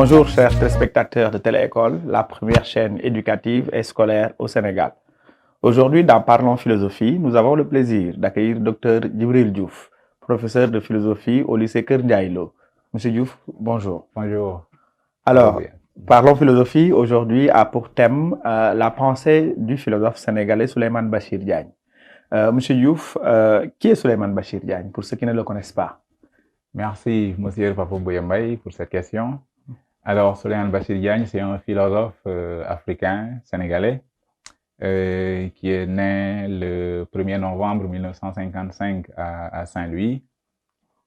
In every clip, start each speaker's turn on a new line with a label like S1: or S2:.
S1: Bonjour chers téléspectateurs de Téléécole, la première chaîne éducative et scolaire au Sénégal. Aujourd'hui, dans Parlons Philosophie, nous avons le plaisir d'accueillir Dr Djibril Diouf, professeur de philosophie au lycée Keur Ndiaye Lo. Monsieur Diouf, bonjour.
S2: Bonjour.
S1: Alors, Parlons Philosophie aujourd'hui a pour thème la pensée du philosophe sénégalais Souleymane Bachir Diagne. Monsieur Diouf, qui est Souleymane Bachir Diagne, pour ceux qui ne le connaissent pas?
S2: Merci, monsieur Papa Bouyambaye, pour cette question. Alors, Souleymane Bachir Diagne, c'est un philosophe africain, sénégalais, qui est né le 1er novembre 1955 à Saint-Louis,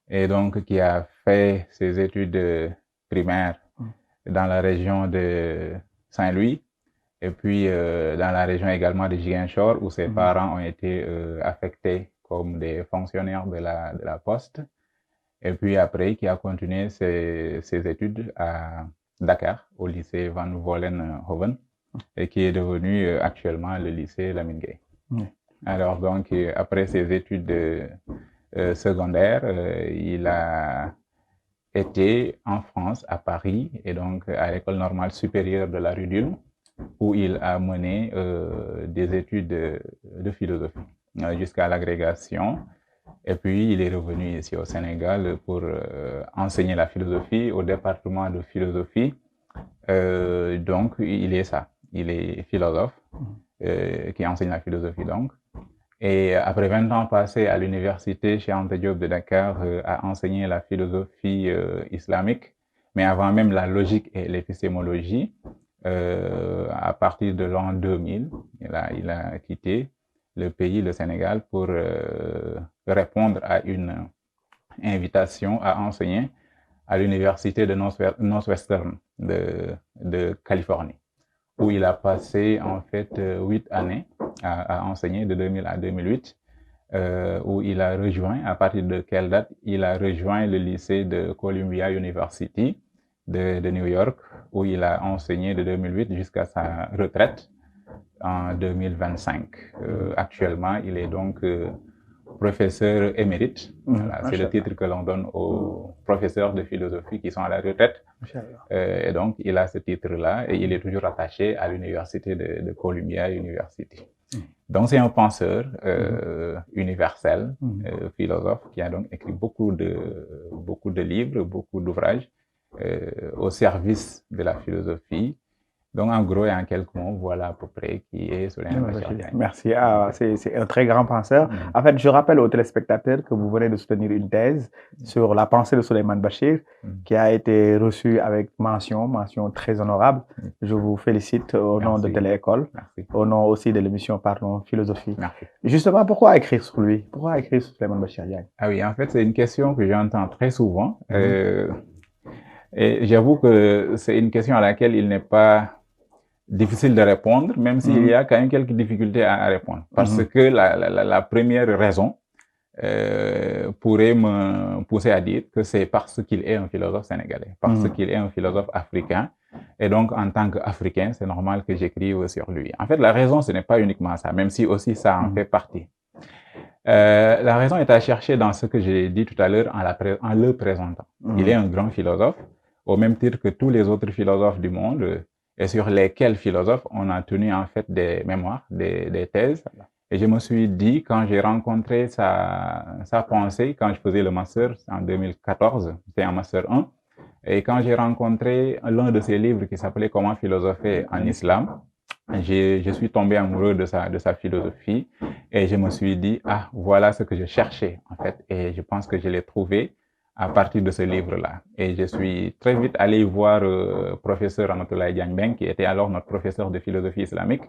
S2: et donc qui a fait ses études primaires dans la région de Saint-Louis, et puis dans la région également de Ziguinchor, où ses parents ont été affectés comme des fonctionnaires de la Poste. Et puis après, qui a continué ses études à Dakar, au lycée Van Vollenhoven, et qui est devenu actuellement le lycée Lamine Gueye. Alors donc, après ses études secondaires, il a été en France, à Paris, et donc à l'École normale supérieure de la rue d'Ulm, où il a mené des études de philosophie jusqu'à l'agrégation. Et puis, il est revenu ici au Sénégal pour enseigner la philosophie au département de philosophie. Donc, il est ça. Il est philosophe qui enseigne la philosophie, donc. Et après 20 ans passés à l'université Cheikh Anta Diop de Dakar, a enseigné la philosophie islamique, mais avant même la logique et l'épistémologie. À partir de l'an 2000, il a quitté le pays, le Sénégal, pour répondre à une invitation à enseigner à l'université de Northwestern de Californie, où il a passé en fait 8 années à enseigner de 2000 à 2008, où il a rejoint, à partir de quelle date, il a rejoint le lycée de Columbia University de New York, où il a enseigné de 2008 jusqu'à sa retraite en 2025. Actuellement, il est donc professeur émérite. Voilà, c'est le titre que l'on donne aux professeurs de philosophie qui sont à la retraite. Et donc, il a ce titre-là et il est toujours attaché à l'université de Columbia University. Donc, c'est un penseur universel, philosophe, qui a donc écrit beaucoup de livres, beaucoup d'ouvrages au service de la philosophie. Donc, en gros et en quelques mots, voilà à peu près qui est Souleymane Bachir Diagne.
S1: Merci. C'est un très grand penseur. En fait, je rappelle aux téléspectateurs que vous venez de soutenir une thèse sur la pensée de Souleymane Bachir, qui a été reçue avec mention très honorable. Je vous félicite au nom de Téléécole, au nom aussi de l'émission Parlons Philosophie.
S2: Merci.
S1: Justement, pourquoi écrire sur lui? Pourquoi écrire sur Souleymane Bachir Diagne?
S2: Ah oui, en fait, c'est une question que j'entends très souvent. Et j'avoue que c'est une question à laquelle il n'est pas difficile de répondre, même s'il y a quand même quelques difficultés à répondre. Parce que la première raison pourrait me pousser à dire que c'est parce qu'il est un philosophe sénégalais, parce qu'il est un philosophe africain. Et donc, en tant qu'Africain, c'est normal que j'écrive sur lui. En fait, la raison, ce n'est pas uniquement ça, même si aussi ça en fait partie. La raison est à chercher dans ce que j'ai dit tout à l'heure en le présentant. Il est un grand philosophe, au même titre que tous les autres philosophes du monde, et sur lesquels philosophes on a tenu en fait des mémoires, des thèses. Et je me suis dit, quand j'ai rencontré sa pensée, quand je faisais le master en 2014, c'était un master 1, et quand j'ai rencontré l'un de ses livres qui s'appelait Comment philosopher en islam, je suis tombé amoureux de sa philosophie et je me suis dit, ah, voilà ce que je cherchais en fait, et je pense que je l'ai trouvé à partir de ce livre-là. Et je suis très vite allé voir professeur Ramatoulaye Diagne, qui était alors notre professeur de philosophie islamique,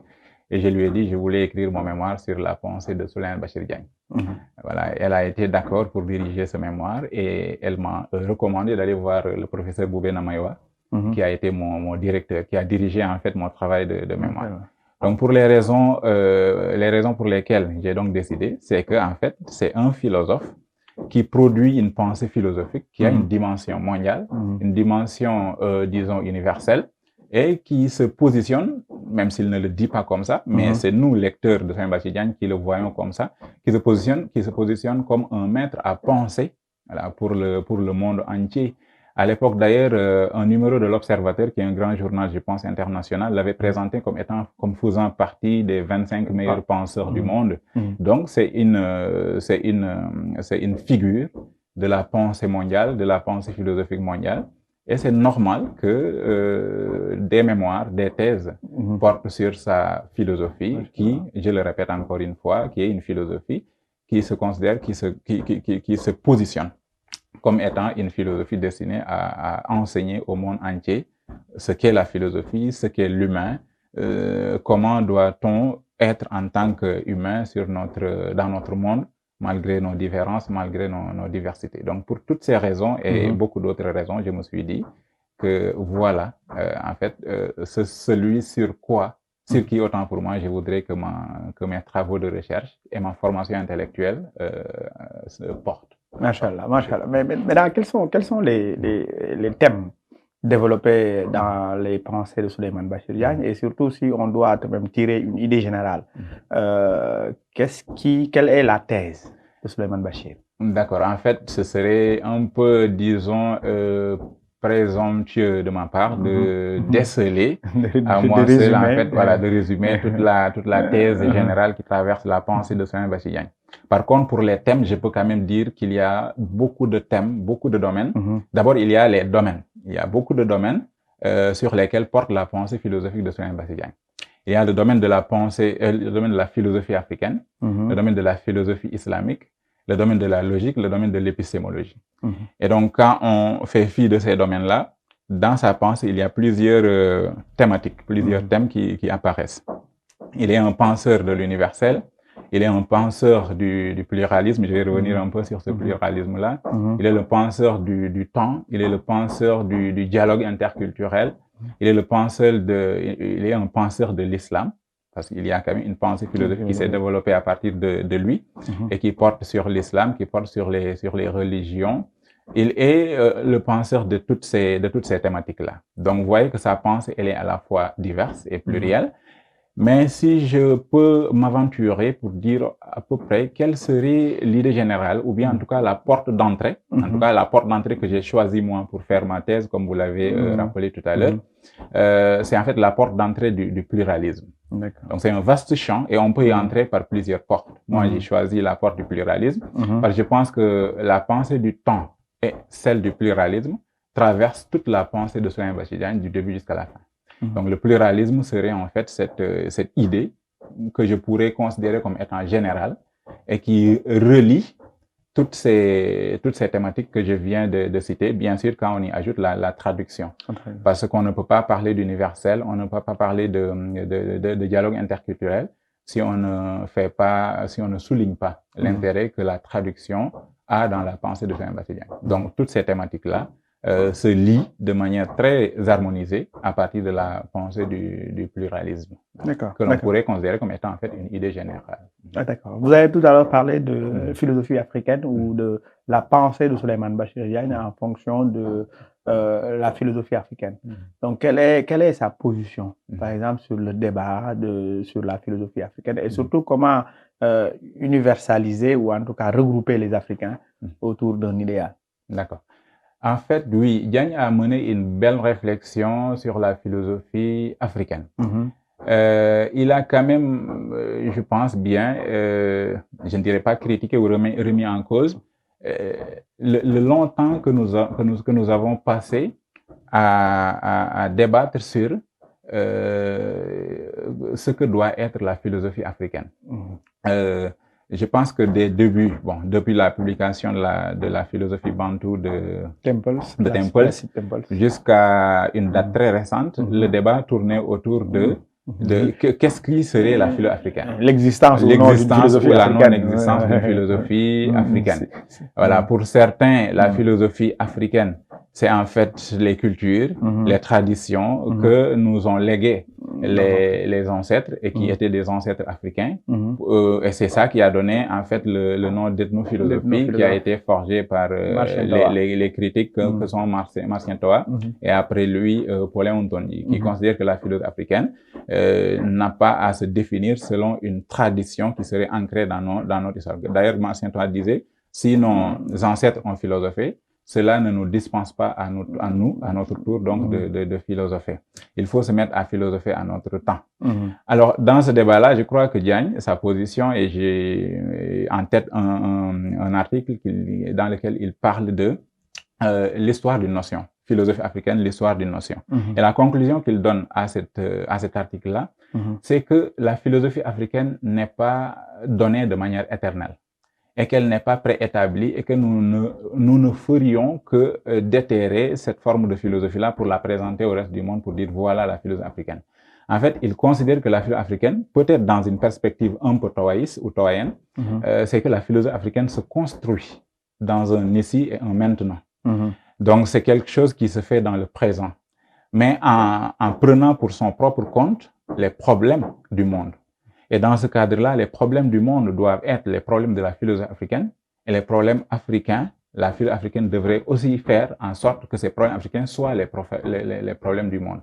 S2: et je lui ai dit, je voulais écrire mon mémoire sur la pensée de Souleymane Bachir Diagne. Voilà, elle a été d'accord pour diriger ce mémoire et elle m'a recommandé d'aller voir le professeur Boubé Namaïwa, qui a été mon directeur, qui a dirigé en fait mon travail de mémoire. Donc pour les raisons pour lesquelles j'ai donc décidé, c'est que en fait c'est un philosophe qui produit une pensée philosophique qui a une dimension mondiale, une dimension, disons, universelle, et qui se positionne, même s'il ne le dit pas comme ça, mais c'est nous, lecteurs de Souleymane Bachir Diagne, qui le voyons comme ça, qui se positionne comme un maître à penser, voilà, pour le monde entier, À l'époque, d'ailleurs, un numéro de l'Observateur, qui est un grand journal, je pense, international, l'avait présenté comme faisant partie des 25 meilleurs penseurs du monde. Donc, c'est une figure de la pensée mondiale, de la pensée philosophique mondiale. Et c'est normal que des mémoires, des thèses portent sur sa philosophie, qui, je le répète encore une fois, qui est une philosophie qui se considère, qui se positionne comme étant une philosophie destinée à enseigner au monde entier ce qu'est la philosophie, ce qu'est l'humain, comment doit-on être en tant qu'humain dans notre monde, malgré nos différences, malgré nos diversités. Donc, pour toutes ces raisons et beaucoup d'autres raisons, je me suis dit que voilà, en fait, c'est celui sur qui autant pour moi, je voudrais que mes travaux de recherche et ma formation intellectuelle se portent.
S1: Machallah, machallah. Mais maintenant, quels sont les thèmes développés dans les pensées de Souleymane Bachir Diagne, et surtout si on doit même tirer une idée générale, quelle est la thèse de Souleymane Bachir?
S2: D'accord. En fait, ce serait un peu, disons, présomptueux de ma part de déceler à moi seul, en fait, voilà, de résumer toute la thèse générale qui traverse la pensée de Souleymane Bachir Diagne. Par contre, pour les thèmes, je peux quand même dire qu'il y a beaucoup de thèmes, beaucoup de domaines. D'abord, il y a les domaines. Il y a beaucoup de domaines sur lesquels porte la pensée philosophique de Souleymane Bachir Diagne. Il y a le domaine de la pensée, le domaine de la philosophie africaine, le domaine de la philosophie islamique, le domaine de la logique, le domaine de l'épistémologie. Et donc, quand on fait fi de ces domaines-là, dans sa pensée, il y a plusieurs thématiques, plusieurs thèmes qui apparaissent. Il est un penseur de l'universel, il est un penseur du pluralisme, je vais revenir un peu sur ce pluralisme-là. Il est le penseur du temps, il est le penseur du dialogue interculturel, il est un penseur de l'islam, parce qu'il y a quand même une pensée philosophique qui s'est développée à partir de lui et qui porte sur l'islam, qui porte sur les religions. Il est le penseur de toutes ces thématiques-là. Donc, vous voyez que sa pensée, elle est à la fois diverse et plurielle. Mais si je peux m'aventurer pour dire à peu près quelle serait l'idée générale, ou bien en tout cas la porte d'entrée, en tout cas la porte d'entrée que j'ai choisie moi pour faire ma thèse, comme vous l'avez rappelé tout à l'heure, c'est en fait la porte d'entrée du pluralisme. Donc c'est un vaste champ et on peut y entrer par plusieurs portes. Moi, j'ai choisi la porte du pluralisme parce que je pense que la pensée du temps et celle du pluralisme traversent toute la pensée de Souleymane Bachir Diagne du début jusqu'à la fin. Donc le pluralisme serait en fait cette idée que je pourrais considérer comme étant générale et qui relie toutes ces thématiques que je viens de citer, bien sûr quand on y ajoute la traduction. Parce qu'on ne peut pas parler d'universel, on ne peut pas parler de dialogue interculturel si on ne souligne pas l'intérêt que la traduction a dans la pensée de Souleymane Bachir Diagne. Donc toutes ces thématiques-là se lient de manière très harmonisée à partir de la pensée du pluralisme, que l'on pourrait considérer comme étant en fait une idée générale.
S1: D'accord. Vous avez tout à l'heure parlé de philosophie africaine ou de la pensée de Souleymane Bachir Diagne en fonction de la philosophie africaine. Donc, quelle est sa position, par exemple, sur le débat sur la philosophie africaine et surtout comment universaliser ou en tout cas regrouper les Africains autour d'un idéal?
S2: D'accord. En fait, oui, Diagne a mené une belle réflexion sur la philosophie africaine. Il a quand même, je pense bien, je ne dirais pas critiqué ou remis en cause, le long temps que nous avons passé à débattre sur ce que doit être la philosophie africaine. Je pense que depuis la publication de la philosophie bantoue de Temples jusqu'à une date très récente, le débat tournait autour de qu'est-ce qui serait la philosophie africaine?
S1: L'existence ou
S2: la non-existence d'une philosophie africaine. Voilà, pour certains, la philosophie africaine, c'est en fait les cultures, les traditions que nous ont léguées les ancêtres et qui étaient des ancêtres africains. Et c'est ça qui a donné en fait le nom d'ethnophilosophie qui a été forgé par les critiques que sont Martien Toa et après lui Paulin Ontoni, qui considère que la philosophie africaine n'a pas à se définir selon une tradition qui serait ancrée dans notre histoire. D'ailleurs, Martien Toa disait, si nos ancêtres ont philosophé, cela ne nous dispense pas à notre tour, donc, de philosopher. Il faut se mettre à philosopher à notre temps. Alors, dans ce débat-là, je crois que Diagne, sa position, et j'ai en tête un article dans lequel il parle de l'histoire d'une notion, philosophie africaine, l'histoire d'une notion. Et la conclusion qu'il donne à cet article-là, c'est que la philosophie africaine n'est pas donnée de manière éternelle et qu'elle n'est pas préétablie et que nous ne ferions que déterrer cette forme de philosophie-là pour la présenter au reste du monde pour dire voilà la philosophie africaine. En fait, il considère que la philosophie africaine, peut-être dans une perspective un peu taoïste ou taoïenne, c'est que la philosophie africaine se construit dans un ici et un maintenant. Donc, c'est quelque chose qui se fait dans le présent, mais en prenant pour son propre compte les problèmes du monde. Et dans ce cadre-là, les problèmes du monde doivent être les problèmes de la philosophie africaine et les problèmes africains. La philosophie africaine devrait aussi faire en sorte que ces problèmes africains soient les problèmes du monde.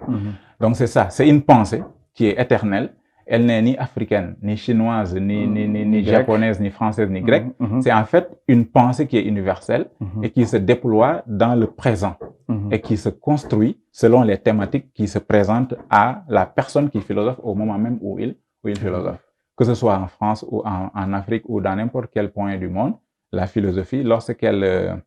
S2: Donc, c'est ça. C'est une pensée qui est éternelle. Elle n'est ni africaine, ni chinoise, ni japonaise, ni française, ni grecque. C'est en fait une pensée qui est universelle et qui se déploie dans le présent et qui se construit selon les thématiques qui se présentent à la personne qui philosophe au moment même où il philosophe. Que ce soit en France ou en Afrique ou dans n'importe quel point du monde, la philosophie, lorsqu'elle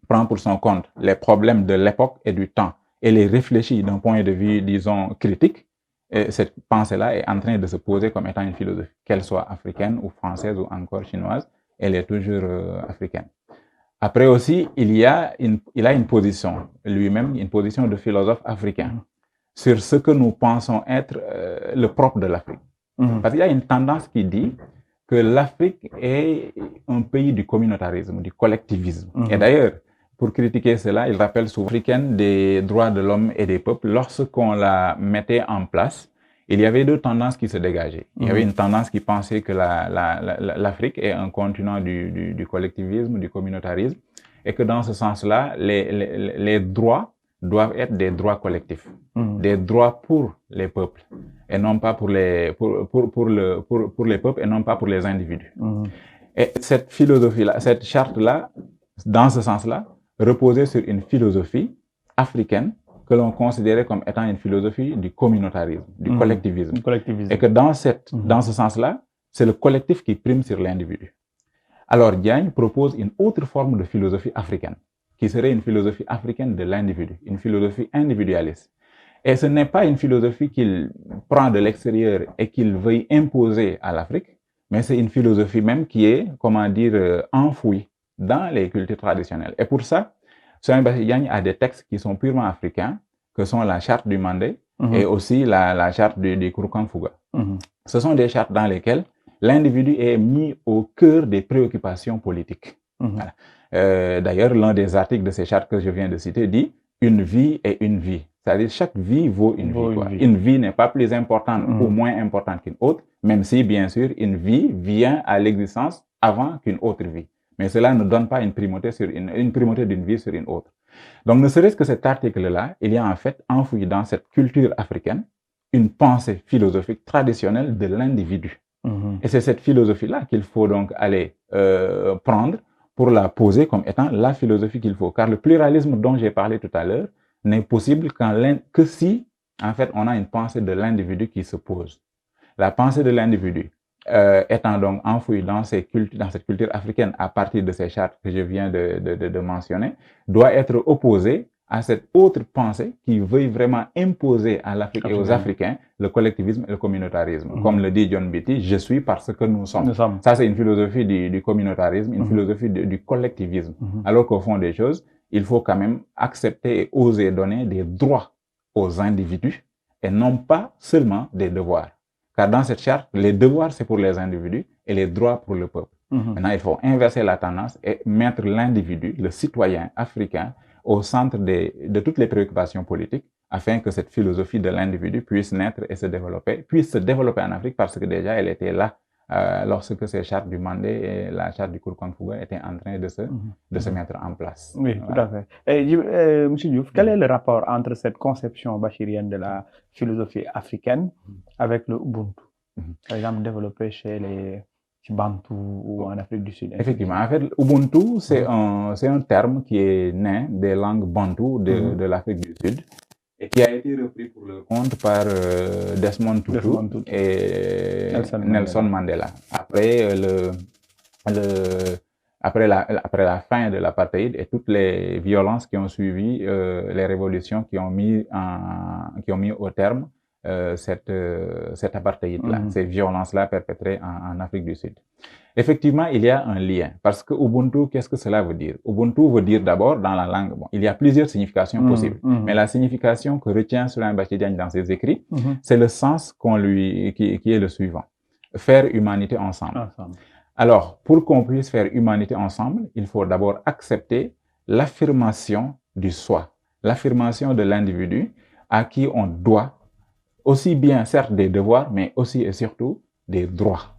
S2: prend pour son compte les problèmes de l'époque et du temps et les réfléchit d'un point de vue, disons, critique, et cette pensée-là est en train de se poser comme étant une philosophie, qu'elle soit africaine ou française ou encore chinoise, elle est toujours africaine. Après aussi, il a une position, lui-même, une position de philosophe africain sur ce que nous pensons être le propre de l'Afrique. Parce qu'il y a une tendance qui dit que l'Afrique est un pays du communautarisme, du collectivisme. Et d'ailleurs, pour critiquer cela, il rappelle souvent l'Africaine des droits de l'homme et des peuples. Lorsqu'on la mettait en place, il y avait deux tendances qui se dégageaient. Il y avait une tendance qui pensait que l'Afrique est un continent du collectivisme, du communautarisme, et que dans ce sens-là, les droits doivent être des droits collectifs, des droits pour les peuples, et non pas pour les peuples et non pas pour les individus. Et cette philosophie-là, cette charte-là, dans ce sens-là, reposait sur une philosophie africaine que l'on considérait comme étant une philosophie du communautarisme, du collectivisme. Et que dans ce sens-là, c'est le collectif qui prime sur l'individu. Alors, Diagne propose une autre forme de philosophie africaine, qui serait une philosophie africaine de l'individu, une philosophie individualiste. Et ce n'est pas une philosophie qu'il prend de l'extérieur et qu'il veuille imposer à l'Afrique, mais c'est une philosophie même qui est, comment dire, enfouie dans les cultures traditionnelles. Et pour ça, Souleymane Bachir Diagne a des textes qui sont purement africains, que sont la charte du Mandé et aussi la charte du Kourkan Fouga. Ce sont des chartes dans lesquelles l'individu est mis au cœur des préoccupations politiques. Voilà. D'ailleurs, l'un des articles de ces chartes que je viens de citer dit « une vie est une vie ». C'est-à-dire chaque vie vaut une vie. Une vie n'est pas plus importante ou moins importante qu'une autre, même si, bien sûr, une vie vient à l'existence avant qu'une autre vie. Mais cela ne donne pas une primauté d'une vie sur une autre. Donc, ne serait-ce que cet article-là, il y a en fait enfoui dans cette culture africaine une pensée philosophique traditionnelle de l'individu. Et c'est cette philosophie-là qu'il faut donc aller prendre pour la poser comme étant la philosophie qu'il faut. Car le pluralisme dont j'ai parlé tout à l'heure n'est possible que si, en fait, on a une pensée de l'individu qui se pose. La pensée de l'individu, étant donc enfouie dans cette culture africaine à partir de ces chartes que je viens de mentionner, doit être opposée à cette autre pensée qui veuille vraiment imposer à l'Afrique et aux Africains le collectivisme et le communautarisme. Comme le dit John Beatty, je suis parce que nous sommes. Ça, c'est une philosophie du communautarisme, une philosophie du collectivisme. Alors qu'au fond des choses, il faut quand même accepter et oser donner des droits aux individus et non pas seulement des devoirs. Car dans cette charte, les devoirs, c'est pour les individus et les droits pour le peuple. Maintenant, il faut inverser la tendance et mettre l'individu, le citoyen africain, au centre de toutes les préoccupations politiques afin que cette philosophie de l'individu puisse naître et se développer en Afrique parce que déjà elle était là lorsque ces chartes du Mandé et la charte du Kourkan Fouga étaient en train de se mettre en place.
S1: Oui, voilà. Tout à fait. Et, M. Diouf, quel est le rapport entre cette conception bachirienne de la philosophie africaine avec le Ubuntu, par exemple développé chez Bantou ou en Afrique du Sud.
S2: Effectivement, en fait, Ubuntu, c'est un terme qui est né des langues bantou de l'Afrique du Sud et qui a été repris pour le compte par Desmond Tutu et Nelson Mandela. Après la fin de l'apartheid et toutes les violences qui ont suivi, les révolutions qui ont mis au terme cet apartheid-là, ces violences-là perpétrées en Afrique du Sud. Effectivement, il y a un lien, parce que Ubuntu, qu'est-ce que cela veut dire? Ubuntu veut dire d'abord, dans la langue, il y a plusieurs significations possibles, mais la signification que retient Souleymane Bachir Diagne dans ses écrits, c'est le sens qui est le suivant: faire humanité ensemble. Alors, pour qu'on puisse faire humanité ensemble, il faut d'abord accepter l'affirmation du soi, l'affirmation de l'individu à qui on doit aussi bien, certes, des devoirs, mais aussi et surtout des droits.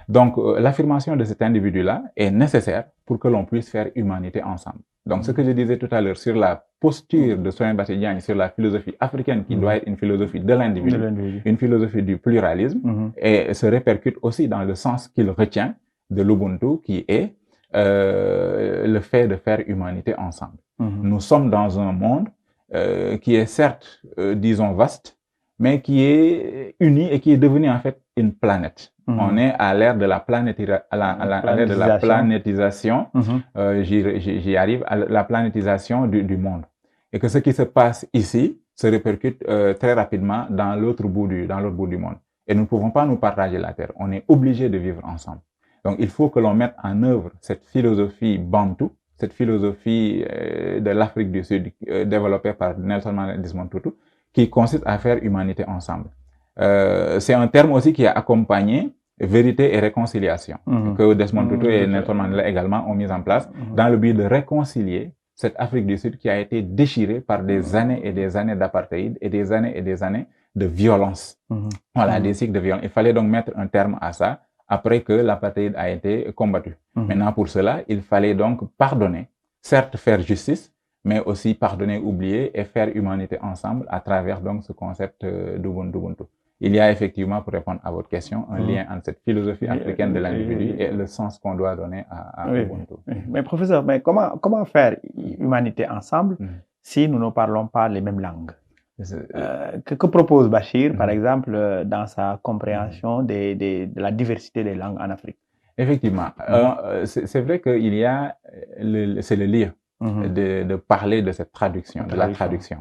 S2: Donc, l'affirmation de cet individu-là est nécessaire pour que l'on puisse faire humanité ensemble. Donc, ce que je disais tout à l'heure sur la posture de Souleymane Bachir Diagne, sur la philosophie africaine qui doit être une philosophie de l'individu, une philosophie du pluralisme, et se répercute aussi dans le sens qu'il retient de l'Ubuntu, qui est le fait de faire humanité ensemble. Nous sommes dans un monde qui est certes, disons, vaste, mais qui est uni et qui est devenu en fait une planète. On est à l'ère de la planétisation, j'y arrive, à la planétisation du monde. Et que ce qui se passe ici se répercute très rapidement dans l'autre bout du monde. Et nous ne pouvons pas nous partager la Terre. On est obligé de vivre ensemble. Donc il faut que l'on mette en œuvre cette philosophie bantou, cette philosophie de l'Afrique du Sud développée par Nelson Mandela et Desmond Tutu, qui consiste à faire humanité ensemble. C'est un terme aussi qui a accompagné vérité et réconciliation, que Desmond Tutu et Nelson Mandela également ont mis en place dans le but de réconcilier cette Afrique du Sud qui a été déchirée par des années et des années d'apartheid et des années de violence. Voilà, des cycles de violence. Il fallait donc mettre un terme à ça après que l'apartheid a été combattu. Maintenant, pour cela, il fallait donc pardonner, certes faire justice, mais aussi pardonner, oublier et faire humanité ensemble à travers donc ce concept d'Ubuntu. Il y a effectivement, pour répondre à votre question, un lien entre cette philosophie africaine de l'individu et le sens qu'on doit donner à Ubuntu.
S1: Mais professeur, comment faire humanité ensemble si nous ne parlons pas les mêmes langues? Que propose Bachir, par exemple, dans sa compréhension de la diversité des langues en Afrique?
S2: Effectivement. C'est vrai qu'il y a, c'est le lieu de parler de cette traduction, de la traduction.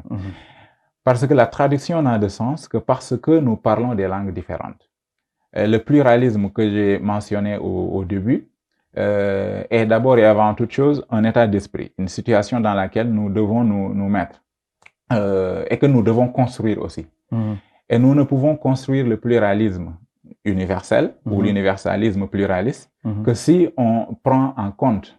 S2: Parce que la traduction n'a de sens que parce que nous parlons des langues différentes. Le pluralisme que j'ai mentionné au début est d'abord et avant toute chose un état d'esprit, une situation dans laquelle nous devons nous mettre et que nous devons construire aussi. Et nous ne pouvons construire le pluralisme universel ou l'universalisme pluraliste que si on prend en compte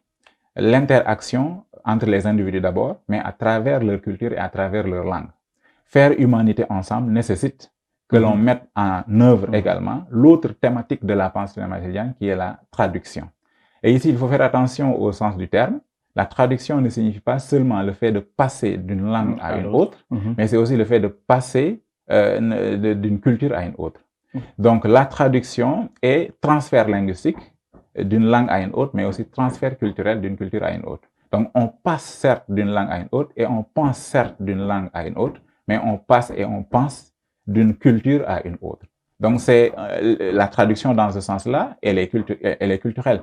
S2: l'interaction entre les individus d'abord, mais à travers leur culture et à travers leur langue. Faire humanité ensemble nécessite que l'on mette en œuvre également l'autre thématique de la pensée de qui est la traduction. Et ici, il faut faire attention au sens du terme. La traduction ne signifie pas seulement le fait de passer d'une langue à une autre, mais c'est aussi le fait de passer d'une culture à une autre. Donc, la traduction est transfert linguistique d'une langue à une autre, mais aussi transfert culturel d'une culture à une autre. Donc, on passe certes d'une langue à une autre et on pense certes d'une langue à une autre, mais on passe et on pense d'une culture à une autre. Donc, c'est la traduction dans ce sens-là, elle est culturelle.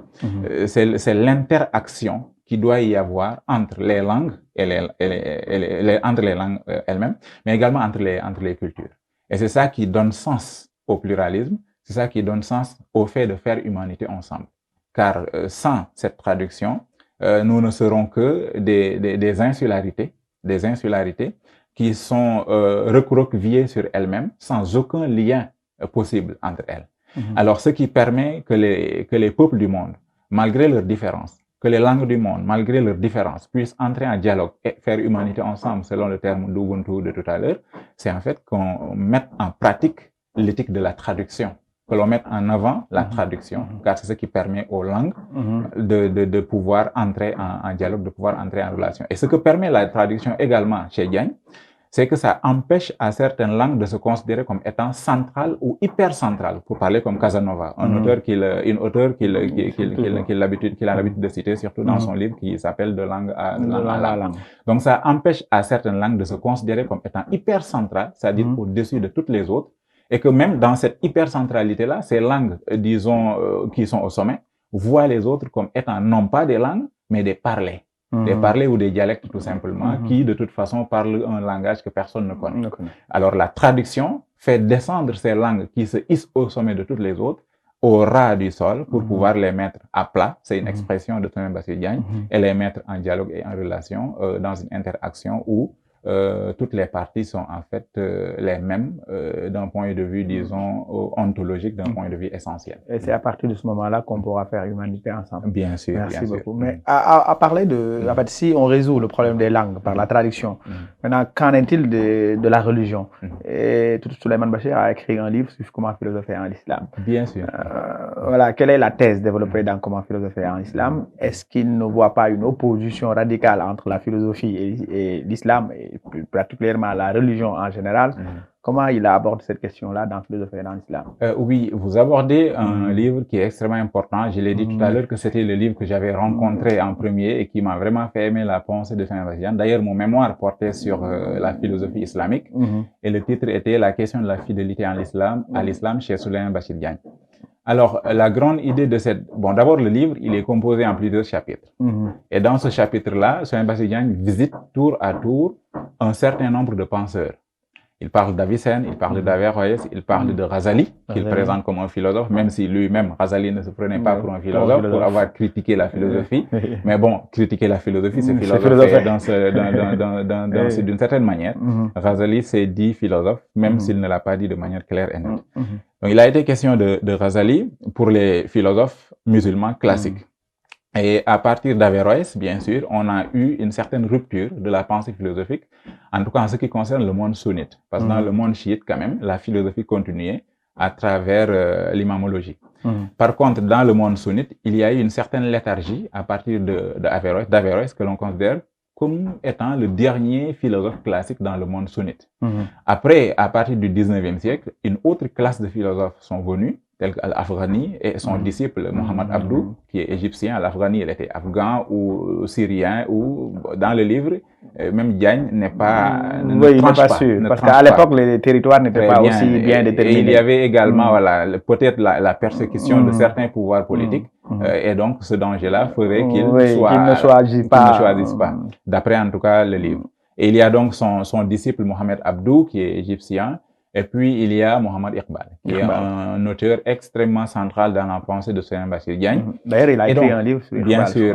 S2: C'est l'interaction qui doit y avoir entre les langues entre les langues elles-mêmes, mais également entre les cultures. Et c'est ça qui donne sens au pluralisme, c'est ça qui donne sens au fait de faire humanité ensemble. Car sans cette traduction, nous ne serons que des insularités qui sont recroquevillées sur elles-mêmes sans aucun lien possible entre elles. Alors, ce qui permet que les peuples du monde, malgré leurs différences, que les langues du monde, malgré leurs différences, puissent entrer en dialogue et faire humanité ensemble, selon le terme d'Ubuntu de tout à l'heure, c'est en fait qu'on mette en pratique l'éthique de la traduction, que l'on mette en avant la traduction, car c'est ce qui permet aux langues de pouvoir entrer en dialogue, de pouvoir entrer en relation. Et ce que permet la traduction également chez Diagne, c'est que ça empêche à certaines langues de se considérer comme étant centrales ou hyper centrales, pour parler comme Casanova, une auteure qu'il a l'habitude de citer, surtout dans son livre qui s'appelle De langue à langue. Donc ça empêche à certaines langues de se considérer comme étant hyper centrales, c'est-à-dire au-dessus de toutes les autres, et que même dans cette hypercentralité-là, ces langues, disons, qui sont au sommet, voient les autres comme étant non pas des langues, mais des parlers. Des parlers ou des dialectes tout simplement, qui de toute façon parlent un langage que personne ne connaît. Alors la traduction fait descendre ces langues qui se hissent au sommet de toutes les autres au ras du sol pour pouvoir les mettre à plat, c'est une expression de Souleymane Bassirou Diagne, et les mettre en dialogue et en relation dans une interaction où toutes les parties sont en fait les mêmes d'un point de vue, disons, ontologique, d'un point de vue essentiel.
S1: Et c'est à partir de ce moment-là qu'on pourra faire humanité ensemble.
S2: Bien sûr.
S1: Merci
S2: bien
S1: beaucoup.
S2: Sûr.
S1: Mais à parler de... En fait, si on résout le problème des langues par la traduction, maintenant, qu'en est-il de la religion? Et Souleymane Bachir a écrit un livre sur comment philosopher en islam.
S2: Bien sûr.
S1: Voilà, quelle est la thèse développée dans comment philosopher en islam? Est-ce qu'il ne voit pas une opposition radicale entre la philosophie et l'islam, et plus particulièrement la religion en général? Comment il aborde cette question-là dans Philosophie dans l'islam?
S2: Oui, vous abordez un livre qui est extrêmement important. Je l'ai dit tout à l'heure que c'était le livre que j'avais rencontré en premier et qui m'a vraiment fait aimer la pensée de Souleymane Bassirou Diagne. D'ailleurs, mon mémoire portait sur la philosophie islamique et le titre était La question de la fidélité à l'islam chez Souleymane Bassirou Diagne. Alors, la grande idée de cette... Bon, d'abord, le livre, il est composé en plusieurs chapitres. Et dans ce chapitre-là, Souleymane Bassirou Diagne visite tour à tour un certain nombre de penseurs. Il parle d'Avicenne, il parle d'Averroès, il parle de Razali, qu'il présente comme un philosophe, même si lui-même, Razali ne se prenait pas pour un philosophe, pour avoir critiqué la philosophie. Mais bon, critiquer la philosophie, c'est philosopher d'une certaine manière. Razali s'est dit philosophe, même s'il ne l'a pas dit de manière claire et nette. Donc, il a été question de Razali pour les philosophes musulmans classiques. Et à partir d'Averroès, bien sûr, on a eu une certaine rupture de la pensée philosophique, en tout cas en ce qui concerne le monde sunnite. Parce que dans le monde chiite, quand même, la philosophie continuait à travers l'imamologie. Par contre, dans le monde sunnite, il y a eu une certaine léthargie à partir d'Averroès que l'on considère comme étant le dernier philosophe classique dans le monde sunnite. Après, à partir du 19e siècle, une autre classe de philosophes sont venus, tel qu'Al-Afghani et son disciple Mohamed Abdou, qui est égyptien. Al-Afghani, il était afghan ou syrien, ou dans le livre, même Diagne n'est pas...
S1: Oui, il n'est pas sûr, parce qu'à l'époque, les territoires n'étaient pas aussi bien déterminés.
S2: Et il y avait également, voilà, peut-être la persécution de certains pouvoirs politiques, et donc ce danger-là ferait qu'il ne choisisse pas, d'après en tout cas le livre. Et il y a donc son disciple Mohamed Abdou, qui est égyptien. Et puis, il y a Mohamed Iqbal, qui est un auteur extrêmement central dans la pensée de Souleymane Bassirou Diagne.
S1: D'ailleurs, il a écrit un livre sur Iqbal.
S2: Bien sûr,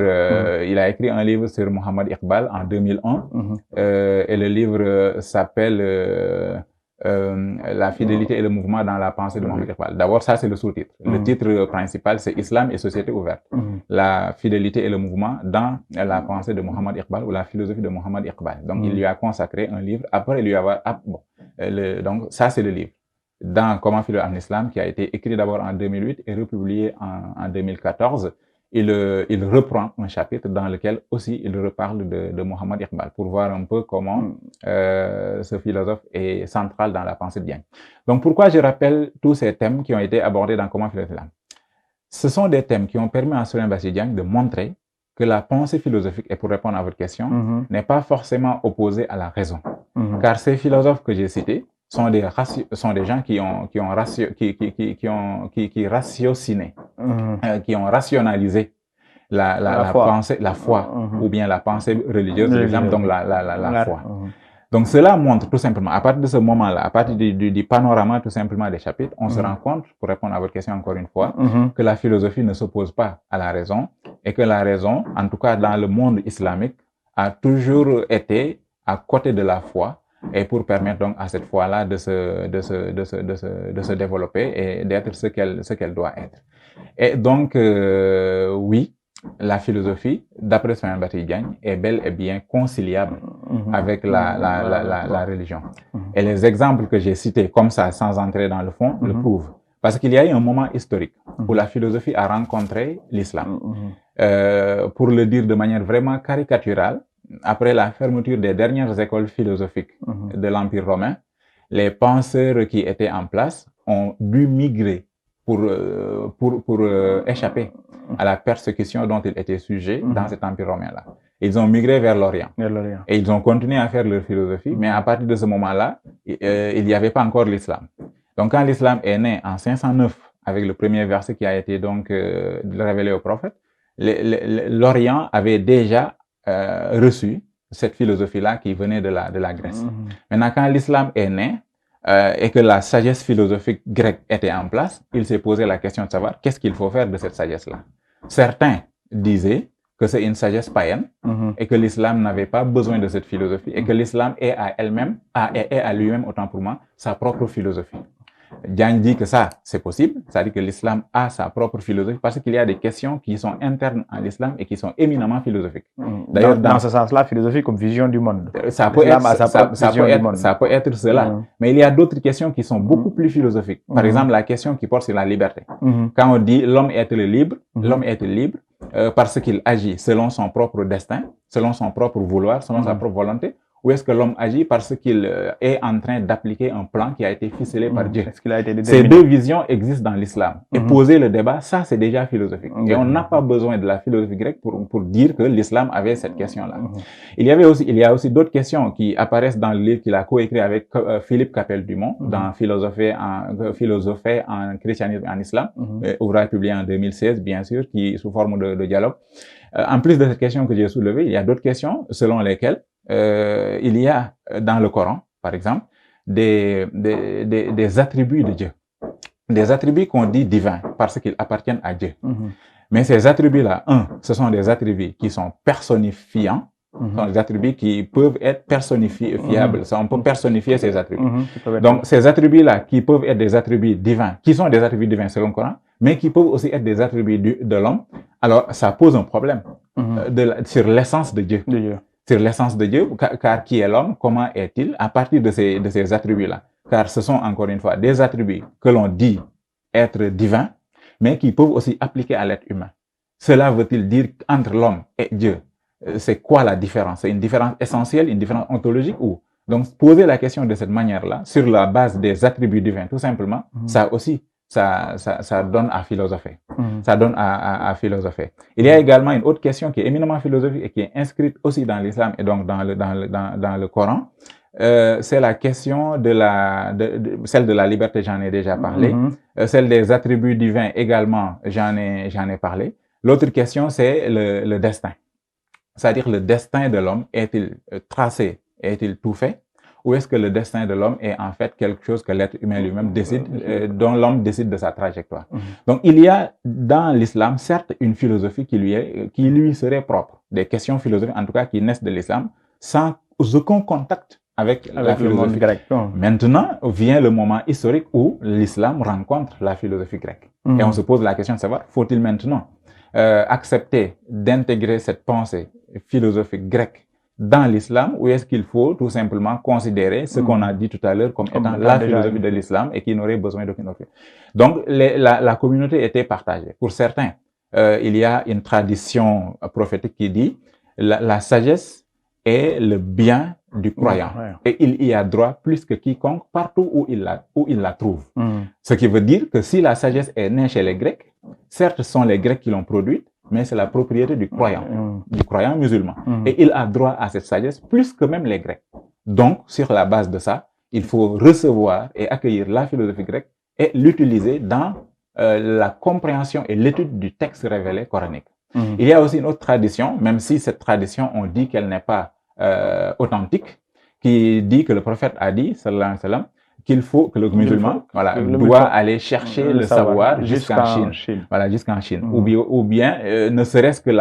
S2: il a écrit un livre sur Mohamed Iqbal en 2001. Et le livre s'appelle La fidélité et le mouvement dans la pensée de Mohamed Iqbal. D'abord, ça, c'est le sous-titre. Le titre principal, c'est Islam et société ouverte. La fidélité et le mouvement dans la pensée de Mohamed Iqbal ou la philosophie de Mohamed Iqbal. Donc, il lui a consacré un livre. Après, il lui a... donc, ça, c'est le livre. Dans Comment philosopher en islam, qui a été écrit d'abord en 2008 et republié en 2014, il reprend un chapitre dans lequel aussi il reparle de Mohamed Iqbal pour voir un peu comment ce philosophe est central dans la pensée de Diagne. Donc, pourquoi je rappelle tous ces thèmes qui ont été abordés dans Comment philosopher l'islam? Ce sont des thèmes qui ont permis à Souleymane Bassirou Diagne de montrer que la pensée philosophique, et pour répondre à votre question, n'est pas forcément opposée à la raison. Car ces philosophes que j'ai cités sont des gens qui ont ratiociné, qui ont rationalisé la pensée, la foi, ou bien la pensée religieuse, par exemple, donc la foi. Donc cela montre tout simplement, à partir de ce moment-là, à partir du panorama tout simplement des chapitres, on se rend compte, pour répondre à votre question encore une fois, que la philosophie ne s'oppose pas à la raison, et que la raison, en tout cas dans le monde islamique, a toujours été à côté de la foi, et pour permettre donc à cette foi-là de se développer et d'être ce qu'elle doit être. Et donc, oui, la philosophie, d'après Souleymane Bassirou Diagne, est bel et bien conciliable avec la religion. Et les exemples que j'ai cités, comme ça, sans entrer dans le fond, le prouvent. Parce qu'il y a eu un moment historique où la philosophie a rencontré l'islam. Pour le dire de manière vraiment caricaturale, après la fermeture des dernières écoles philosophiques de l'Empire romain, les penseurs qui étaient en place ont dû migrer pour échapper à la persécution dont ils étaient sujets dans cet Empire romain-là. Ils ont migré vers l'Orient. Et ils ont continué à faire leur philosophie, mais à partir de ce moment-là, il n'y avait pas encore l'islam. Donc, quand l'islam est né en 509, avec le premier verset qui a été donc révélé au prophète, l'Orient avait déjà reçu cette philosophie-là qui venait de la Grèce. Maintenant, quand l'islam est né et que la sagesse philosophique grecque était en place, il s'est posé la question de savoir qu'est-ce qu'il faut faire de cette sagesse-là. Certains disaient que c'est une sagesse païenne et que l'islam n'avait pas besoin de cette philosophie et que l'islam est à lui-même, autant pour moi, sa propre philosophie. Diagne dit que ça, c'est possible, c'est-à-dire que l'islam a sa propre philosophie parce qu'il y a des questions qui sont internes à l'islam et qui sont éminemment philosophiques.
S1: D'ailleurs, dans ce sens-là, philosophie comme vision du monde.
S2: Ça peut être cela. Mais il y a d'autres questions qui sont beaucoup plus philosophiques. Par exemple, la question qui porte sur la liberté. Quand on dit l'homme est-il libre, l'homme est-il libre parce qu'il agit selon son propre destin, selon son propre vouloir, selon sa propre volonté, ou est-ce que l'homme agit parce qu'il est en train d'appliquer un plan qui a été ficelé par Dieu? Ces deux visions existent dans l'islam. Et poser le débat, ça c'est déjà philosophique. Et on n'a pas besoin de la philosophie grecque pour dire que l'islam avait cette question-là. Il y a aussi d'autres questions qui apparaissent dans le livre qu'il a coécrit avec Philippe Capelle-Dumont, dans Philosopher en christianisme et en islam, ouvrage publié en 2016, bien sûr, qui sous forme de dialogue. En plus de cette question que j'ai soulevée, il y a d'autres questions selon lesquelles il y a dans le Coran, par exemple, des attributs de Dieu. Des attributs qu'on dit divins parce qu'ils appartiennent à Dieu. Mais ces attributs-là, ce sont des attributs qui sont personnifiants, ce sont des attributs qui peuvent être personnifiables. On peut personnifier ces attributs. Donc, ces attributs-là qui peuvent être des attributs divins, qui sont des attributs divins selon le Coran, mais qui peuvent aussi être des attributs de l'homme, alors ça pose un problème sur l'essence de Dieu. Sur l'essence de Dieu, car qui est l'homme, comment est-il, à partir de ces attributs-là. Car ce sont encore une fois des attributs que l'on dit être divins, mais qui peuvent aussi appliquer à l'être humain. Cela veut-il dire qu'entre l'homme et Dieu, c'est quoi la différence? C'est une différence essentielle, une différence ontologique ou? Donc, poser la question de cette manière-là, sur la base des attributs divins, tout simplement, ça aussi, ça donne à philosopher. Ça donne à philosopher. Il y a également une autre question qui est éminemment philosophique et qui est inscrite aussi dans l'islam et donc dans le Coran. C'est la question celle de la liberté, j'en ai déjà parlé. Celle des attributs divins également, j'en ai parlé. L'autre question, c'est le destin. C'est-à-dire le destin de l'homme, est-il tracé, est-il tout fait? Ou est-ce que le destin de l'homme est en fait quelque chose que l'être humain lui-même décide, dont l'homme décide de sa trajectoire? Donc, il y a dans l'islam, certes, une philosophie qui lui serait propre. Des questions philosophiques, en tout cas, qui naissent de l'islam, sans aucun contact avec la philosophie grecque. Maintenant, vient le moment historique où l'islam rencontre la philosophie grecque. Et on se pose la question de savoir, faut-il maintenant accepter d'intégrer cette pensée philosophique grecque dans l'islam, ou est-ce qu'il faut tout simplement considérer ce qu'on a dit tout à l'heure comme étant la philosophie de l'islam et qui n'aurait besoin d'aucune autre? Donc, la communauté était partagée. Pour certains, il y a une tradition prophétique qui dit la sagesse est le bien du croyant. Et il y a droit plus que quiconque partout où il la trouve. Ce qui veut dire que si la sagesse est née chez les Grecs, certes, ce sont les Grecs qui l'ont produite, mais c'est la propriété du croyant musulman. Et il a droit à cette sagesse plus que même les Grecs. Donc, sur la base de ça, il faut recevoir et accueillir la philosophie grecque et l'utiliser dans la compréhension et l'étude du texte révélé coranique. Il y a aussi une autre tradition, même si cette tradition, on dit qu'elle n'est pas authentique, qui dit que le prophète a dit, sallallahu alayhi wa sallam, qu'il faut que le musulman doit aller chercher le savoir jusqu'en Chine. Voilà, jusqu'en Chine. Ou bien ne serait-ce que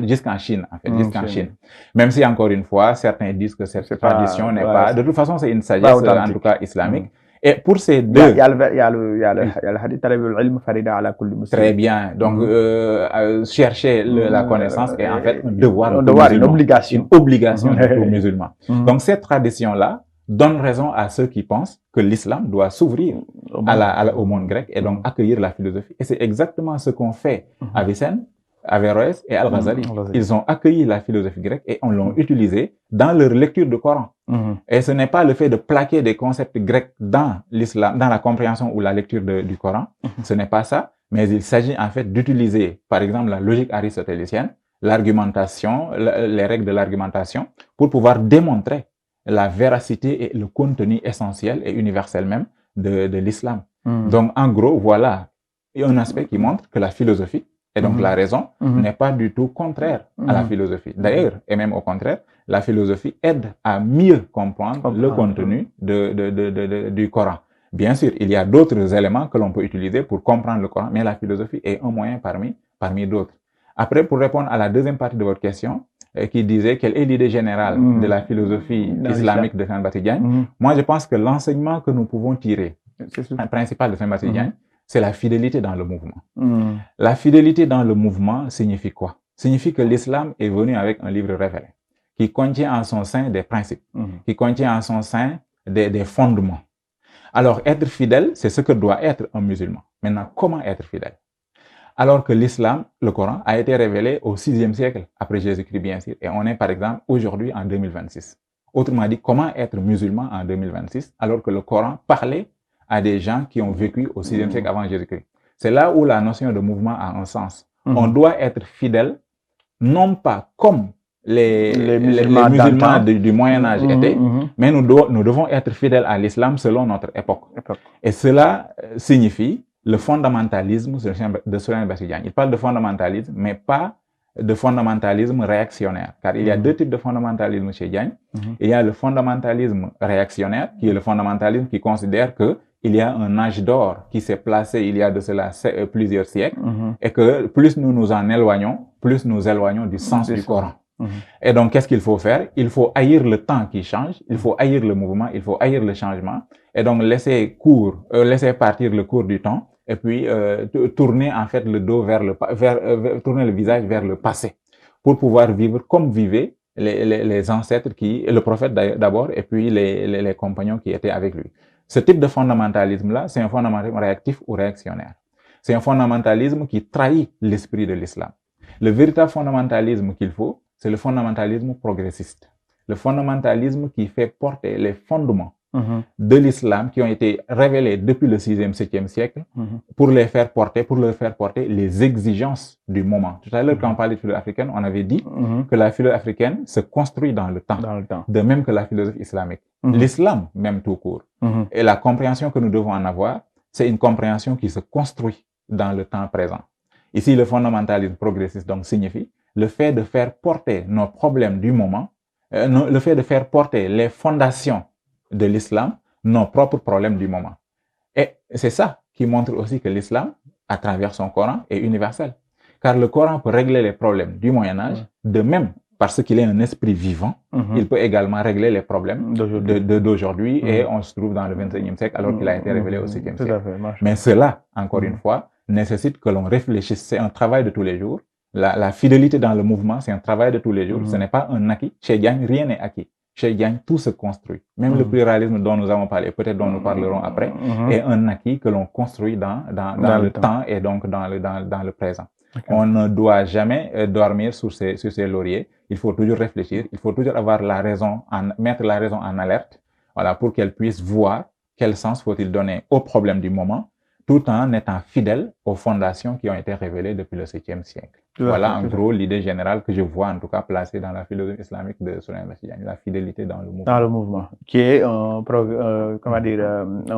S2: jusqu'en Chine, en fait, jusqu'en Chine. Même si, encore une fois, certains disent que cette tradition n'est pas... De toute façon, c'est une sagesse, en tout cas, islamique. Et pour ces deux...
S1: Il y a le hadith al-ilm farida ala kulli muslim.
S2: Très bien. Donc, chercher la connaissance est en fait un devoir,
S1: une obligation.
S2: Une obligation de tout musulman. Donc, cette tradition-là donne raison à ceux qui pensent que l'islam doit s'ouvrir au monde grec et donc accueillir la philosophie. Et c'est exactement ce qu'on fait à Vicenne, Averroès et Al-Ghazali. Ils ont accueilli la philosophie grecque et on l'ont utilisée dans leur lecture du Coran. Et ce n'est pas le fait de plaquer des concepts grecs dans l'islam, dans la compréhension ou la lecture du Coran. Ce n'est pas ça, mais il s'agit en fait d'utiliser, par exemple, la logique aristotélicienne, l'argumentation, les règles de l'argumentation, pour pouvoir démontrer la véracité et le contenu essentiel et universel même de l'islam. Donc, en gros, voilà un aspect qui montre que la philosophie, et donc la raison, n'est pas du tout contraire à la philosophie. D'ailleurs, et même au contraire, la philosophie aide à mieux comprendre le contenu du Coran. Bien sûr, il y a d'autres éléments que l'on peut utiliser pour comprendre le Coran, mais la philosophie est un moyen parmi d'autres. Après, pour répondre à la deuxième partie de votre question, qui disait quelle est l'idée générale de la philosophie islamique de Saint Diagne, moi je pense que l'enseignement que nous pouvons tirer, le principal de Saint Diagne, c'est la fidélité dans le mouvement. La fidélité dans le mouvement signifie quoi? Signifie que l'islam est venu avec un livre révélé, qui contient en son sein des principes, qui contient en son sein des fondements. Alors, être fidèle, c'est ce que doit être un musulman. Maintenant, comment être fidèle? Alors que l'islam, le Coran, a été révélé au 6e siècle, après Jésus-Christ, bien sûr, et on est, par exemple, aujourd'hui en 2026. Autrement dit, comment être musulman en 2026, alors que le Coran parlait à des gens qui ont vécu au 6e siècle avant Jésus-Christ. C'est là où la notion de mouvement a un sens. On doit être fidèle, non pas comme les musulmans du Moyen-Âge étaient, mais nous devons être fidèles à l'islam selon notre époque. Et cela signifie le fondamentalisme de Souleymane Bachir Diagne. Il parle de fondamentalisme, mais pas de fondamentalisme réactionnaire. Car il y a deux types de fondamentalisme chez Diagne. Il y a le fondamentalisme réactionnaire, qui est le fondamentalisme qui considère que il y a un âge d'or qui s'est placé il y a de cela plusieurs siècles, et que plus nous nous en éloignons, plus nous éloignons du sens du Coran. Et donc, qu'est-ce qu'il faut faire? Il faut haïr le temps qui change, il faut haïr le mouvement, il faut haïr le changement, et donc laisser partir le cours du temps, et puis tourner en fait le dos tourner le visage vers le passé, pour pouvoir vivre comme vivaient les ancêtres le prophète d'abord, et puis les compagnons qui étaient avec lui. Ce type de fondamentalisme-là, c'est un fondamentalisme réactif ou réactionnaire. C'est un fondamentalisme qui trahit l'esprit de l'islam. Le véritable fondamentalisme qu'il faut, c'est le fondamentalisme progressiste. Le fondamentalisme qui fait porter les fondements de l'islam qui ont été révélés depuis le 6e, 7e siècle pour leur faire porter les exigences du moment. Tout à l'heure, quand on parlait de philosophie africaine, on avait dit que la philosophie africaine se construit dans le temps. De même que la philosophie islamique. L'islam, même tout court. Et la compréhension que nous devons en avoir, c'est une compréhension qui se construit dans le temps présent. Ici, le fondamentalisme progressiste donc signifie le fait de faire porter nos problèmes du moment, le fait de faire porter les fondations de l'islam, nos propres problèmes du moment. Et c'est ça qui montre aussi que l'islam, à travers son Coran, est universel. Car le Coran peut régler les problèmes du Moyen-Âge, de même, parce qu'il est un esprit vivant, il peut également régler les problèmes d'aujourd'hui, et on se trouve dans le 21e siècle alors qu'il a été révélé au 7e siècle. Mais cela, encore une fois, nécessite que l'on réfléchisse. C'est un travail de tous les jours. La fidélité dans le mouvement, c'est un travail de tous les jours. Ce n'est pas un acquis. Chez Diagne, rien n'est acquis. Chez Diagne, tout se construit. Même le pluralisme dont nous avons parlé, peut-être dont nous parlerons après, est un acquis que l'on construit dans le temps et donc dans le présent. On ne doit jamais dormir sur ses lauriers. Il faut toujours réfléchir. Il faut toujours avoir mettre la raison en alerte, voilà, pour qu'elle puisse voir quel sens faut-il donner aux problèmes du moment, tout en étant fidèle aux fondations qui ont été révélées depuis le 7e siècle. Voilà en gros l'idée générale que je vois en tout cas placée dans la philosophie islamique de Souleymane Bachir Diagne, la fidélité dans le mouvement.
S1: Dans le mouvement, qui est un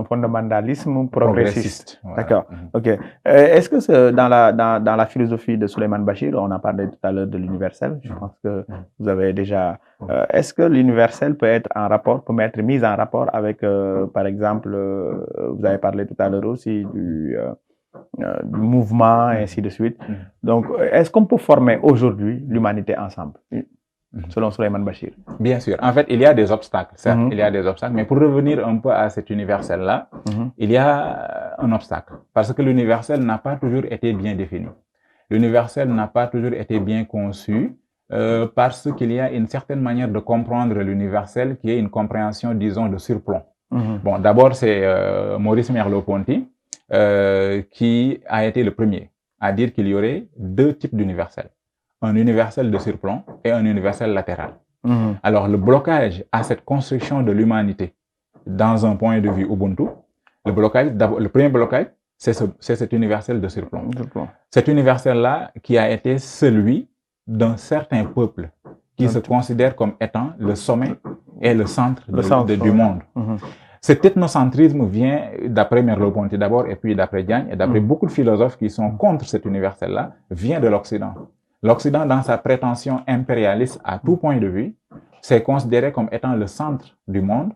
S1: fondamentalisme progressiste. Voilà. D'accord. Ok. Est-ce que dans la philosophie de Souleymane Bachir, on a parlé tout à l'heure de l'universel, je pense que vous avez déjà... est-ce que l'universel peut être mis en rapport avec, par exemple, vous avez parlé tout à l'heure aussi du mouvement, et ainsi de suite. Donc, est-ce qu'on peut former aujourd'hui l'humanité ensemble, selon Souleymane Bachir?
S2: Bien sûr. En fait, il y a des obstacles, certes, il y a des obstacles, mais pour revenir un peu à cet universel-là, il y a un obstacle, parce que l'universel n'a pas toujours été bien défini. L'universel n'a pas toujours été bien conçu, parce qu'il y a une certaine manière de comprendre l'universel qui est une compréhension, disons, de surplomb. Bon, d'abord, c'est Maurice Merleau-Ponty, qui a été le premier à dire qu'il y aurait deux types d'universels. Un universel de surplomb et un universel latéral. Alors, le blocage à cette construction de l'humanité dans un point de vue Ubuntu, le premier blocage, c'est cet universel de surplomb. Cet universel-là qui a été celui d'un certain peuple qui se considère comme étant le sommet et le centre du monde. Cet ethnocentrisme vient d'après Merleau-Ponty d'abord et puis d'après Diagne et d'après beaucoup de philosophes qui sont contre cet universel-là, vient de l'Occident. L'Occident, dans sa prétention impérialiste à tout point de vue, s'est considéré comme étant le centre du monde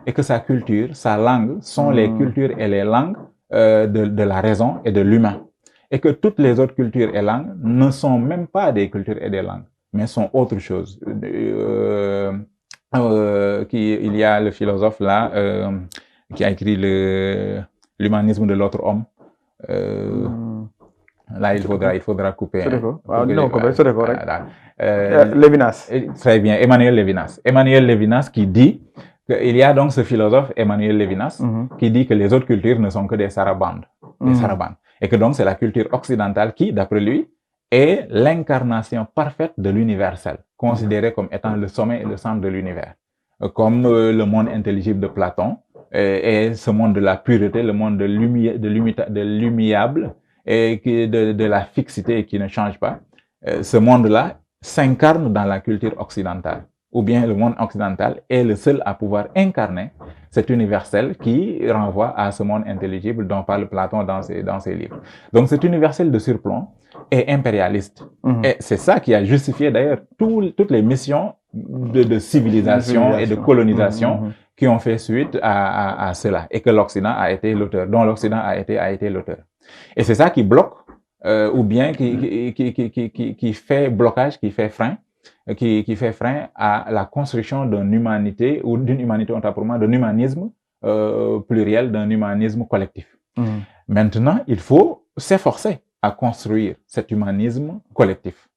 S2: et que sa culture, sa langue sont les cultures et les langues de la raison et de l'humain. Et que toutes les autres cultures et langues ne sont même pas des cultures et des langues, mais sont autre chose. Il y a le philosophe là qui a écrit l'humanisme de l'autre homme. Là, il faudra couper.
S1: Lévinas.
S2: Très bien, Emmanuel Lévinas. Emmanuel Lévinas qui dit qu'il y a donc ce philosophe Emmanuel Lévinas qui dit que les autres cultures ne sont que des sarabandes. Et que donc c'est la culture occidentale qui, d'après lui, est l'incarnation parfaite de l'universel, considéré comme étant le sommet et le centre de l'univers. Comme le monde intelligible de Platon et ce monde de la pureté, le monde de l'immuable et de la fixité qui ne change pas. Ce monde-là s'incarne dans la culture occidentale. Ou bien le monde occidental est le seul à pouvoir incarner cet universel qui renvoie à ce monde intelligible dont parle Platon dans ses livres. Donc cet universel de surplomb est impérialiste. Et c'est ça qui a justifié d'ailleurs toutes les missions de civilisation et de colonisation qui ont fait suite à cela et que l'Occident a été l'auteur, dont l'Occident a été l'auteur. Et c'est ça qui bloque ou bien qui fait blocage, qui fait frein à la construction d'une humanité ou d'une humanité autant pour moi, d'un humanisme pluriel, d'un humanisme collectif. Maintenant, il faut s'efforcer à construire cet humanisme collectif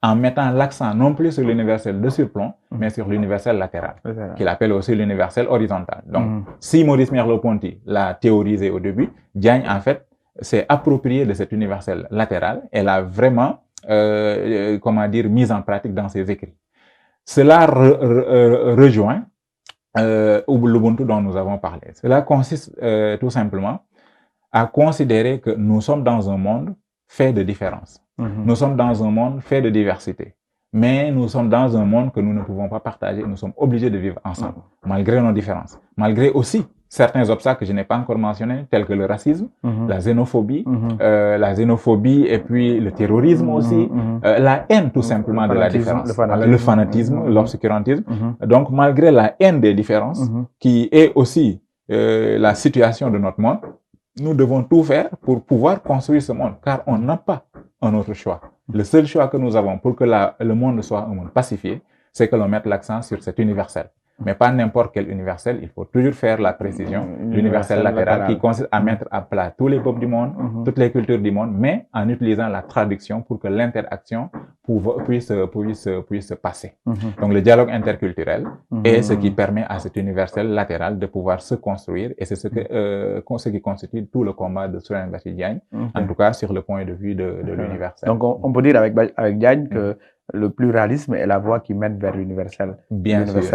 S2: en mettant l'accent non plus sur l'universel de surplomb, mais sur l'universel latéral, qu'il appelle aussi l'universel horizontal. Donc, si Maurice Merleau-Ponty l'a théorisé au début, Diagne, en fait, s'est approprié de cet universel latéral et l'a vraiment mise en pratique dans ses écrits. Cela rejoint l'Ubuntu dont nous avons parlé. Cela consiste tout simplement à considérer que nous sommes dans un monde fait de différences. Nous sommes dans un monde fait de diversité. Mais nous sommes dans un monde que nous ne pouvons pas partager. Nous sommes obligés de vivre ensemble, malgré nos différences. Malgré aussi certains obstacles que je n'ai pas encore mentionnés, tels que le racisme, la xénophobie et puis le terrorisme aussi, la haine tout simplement de la différence, le fanatisme, l'obscurantisme. Donc malgré la haine des différences, qui est aussi la situation de notre monde, nous devons tout faire pour pouvoir construire ce monde, car on n'a pas un autre choix. Le seul choix que nous avons pour que le monde soit un monde pacifié, c'est que l'on mette l'accent sur cet universel. Mais pas n'importe quel universel, il faut toujours faire la précision. L'universel latéral qui consiste à mettre à plat tous les peuples du monde, toutes les cultures du monde, mais en utilisant la traduction pour que l'interaction puisse se passer. Donc le dialogue interculturel est ce qui permet à cet universel latéral de pouvoir se construire et c'est ce qui constitue tout le combat de Souleymane Bachir Diagne, en tout cas sur le point de vue de l'universel.
S1: Donc on peut dire avec Diagne que le pluralisme est la voie qui mène vers l'universel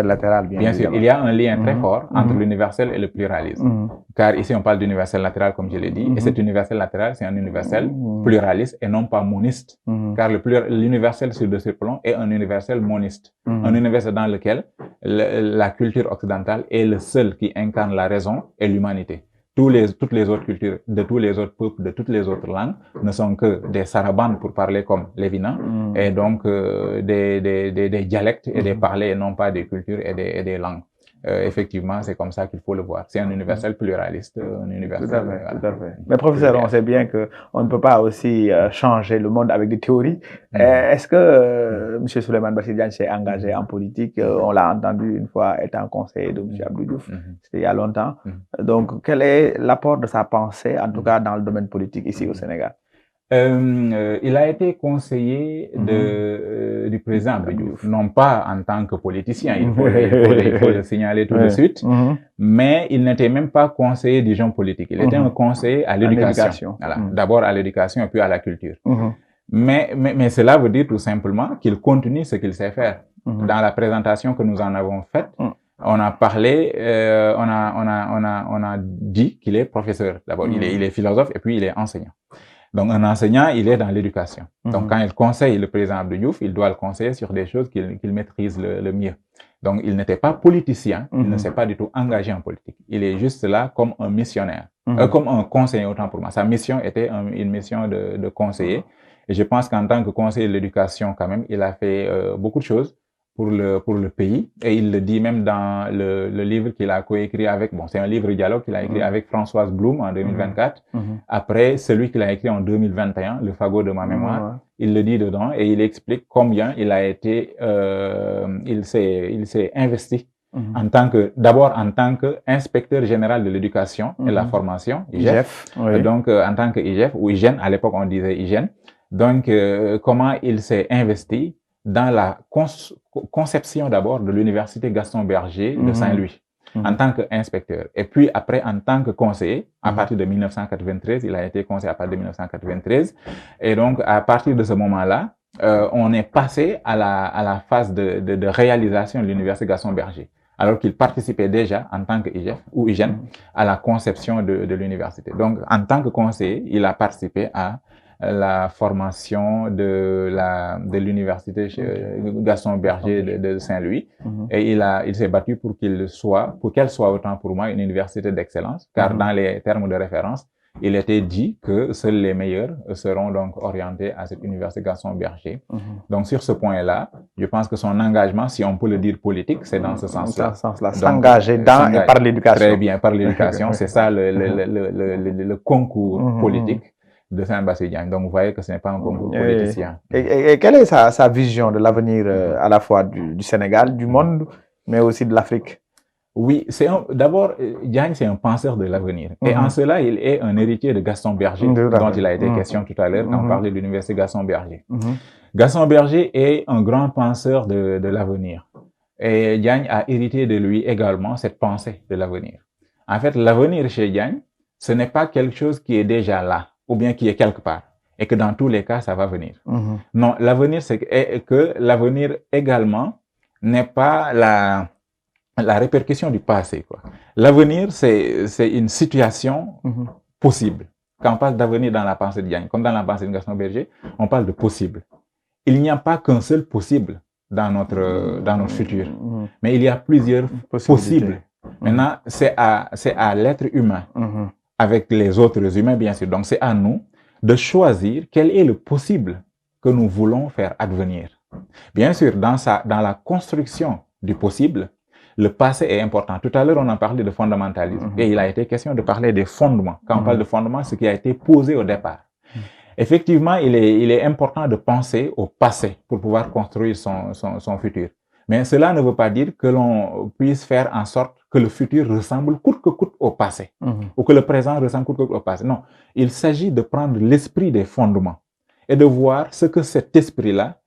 S1: latéral.
S2: Bien sûr, il y a un lien très fort entre l'universel et le pluralisme. Car ici, on parle d'universel latéral, comme je l'ai dit, et cet universel latéral, c'est un universel pluraliste et non pas moniste. Car l'universel sur de surplomb est un universel moniste. Un universel dans lequel la culture occidentale est le seul qui incarne la raison et l'humanité. Toutes les autres cultures, de tous les autres peuples, de toutes les autres langues, ne sont que des sarabandes pour parler comme Lévinas, et donc des dialectes et des parlers et non pas des cultures et des langues. Effectivement, c'est comme ça qu'il faut le voir. C'est un universel pluraliste, un universel.
S1: Tout à fait. Mais professeur, on sait bien que on ne peut pas aussi changer le monde avec des théories. Est-ce que M. Souleymane Bachir Diagne s'est engagé en politique? On l'a entendu une fois étant conseiller de M. Abdou Diouf. C'était il y a longtemps. Donc, quel est l'apport de sa pensée, en tout cas dans le domaine politique ici au Sénégal?
S2: Il a été conseiller du président Abdou Diouf, non pas en tant que politicien, il faut le signaler tout de suite, mais il n'était même pas conseiller du genre politique. Il était un conseiller à l'éducation. Voilà. D'abord à l'éducation et puis à la culture. Mais cela veut dire tout simplement qu'il continue ce qu'il sait faire. Dans la présentation que nous en avons faite, on a parlé, on a dit qu'il est professeur. D'abord, il est philosophe et puis il est enseignant. Donc, un enseignant, il est dans l'éducation. Donc, quand il conseille le président Abdou Diouf, il doit le conseiller sur des choses qu'il maîtrise le mieux. Donc, il n'était pas politicien, il ne s'est pas du tout engagé en politique. Il est juste là comme un missionnaire, comme un conseiller, autant pour moi. Sa mission était une mission de conseiller. Et je pense qu'en tant que conseiller de l'éducation, quand même, il a fait beaucoup de choses pour le pays. Et il le dit même dans le livre qu'il a coécrit avec, bon, c'est un livre dialogue qu'il a écrit avec Françoise Blum en 2024. Après, celui qu'il a écrit en 2021, Le fagot de ma mémoire, il le dit dedans et il explique combien il a été, il s'est investi d'abord en tant qu'inspecteur général de l'éducation et de la formation, IGEF. Donc, en tant que IGEF, ou IGEN, à l'époque on disait IGEN. Donc, comment il s'est investi dans la conception d'abord de l'université Gaston Berger de Saint-Louis en tant qu'inspecteur. Et puis après, en tant que conseiller, à partir de 1993, il a été conseiller à partir de 1993. Et donc, à partir de ce moment-là, on est passé à la phase de réalisation de l'université Gaston Berger, alors qu'il participait déjà en tant que IGEF ou IGEN à la conception de l'université. Donc, en tant que conseiller, il a participé à la formation de l'université Gaston Berger de Saint-Louis et il s'est battu pour qu'elle soit autant pour moi une université d'excellence, car dans les termes de référence, il était dit que seuls les meilleurs seront donc orientés à cette université Gaston Berger. Donc sur ce point-là, je pense que son engagement, si on peut le dire politique, c'est dans ce sens-là.
S1: S'engager dans et par l'éducation.
S2: Très bien, par l'éducation, c'est ça le concours politique de Saint-Bassirou Diagne. Donc, vous voyez que ce n'est pas un concours politicien.
S1: Et quelle est sa vision de l'avenir à la fois du Sénégal, du monde, mais aussi de l'Afrique?
S2: Oui, d'abord, Diagne, c'est un penseur de l'avenir. Et en cela, il est un héritier de Gaston Berger, dont il a été question tout à l'heure quand on parlait de l'université Gaston Berger. Gaston Berger est un grand penseur de l'avenir. Et Diagne a hérité de lui également cette pensée de l'avenir. En fait, l'avenir chez Diagne, ce n'est pas quelque chose qui est déjà là, ou bien qui est quelque part, et que dans tous les cas, ça va venir. Non, l'avenir, c'est que l'avenir également n'est pas la répercussion du passé, quoi. L'avenir, c'est une situation possible. Quand on parle d'avenir dans la pensée de Diagne, comme dans la pensée de Gaston Berger, on parle de possible. Il n'y a pas qu'un seul possible dans notre futur, mais il y a plusieurs possibles. Maintenant, c'est à l'être humain, avec les autres humains, bien sûr. Donc, c'est à nous de choisir quel est le possible que nous voulons faire advenir. Bien sûr, dans la construction du possible, le passé est important. Tout à l'heure, on a parlé de fondamentalisme et il a été question de parler des fondements. Quand on parle de fondements, ce qui a été posé au départ. Effectivement, il est important de penser au passé pour pouvoir construire son futur. Mais cela ne veut pas dire que l'on puisse faire en sorte que le futur ressemble coûte que coûte au passé, ou que le présent ressemble coûte que coûte au passé. Non, il s'agit de prendre l'esprit des fondements et de voir ce que cet esprit-là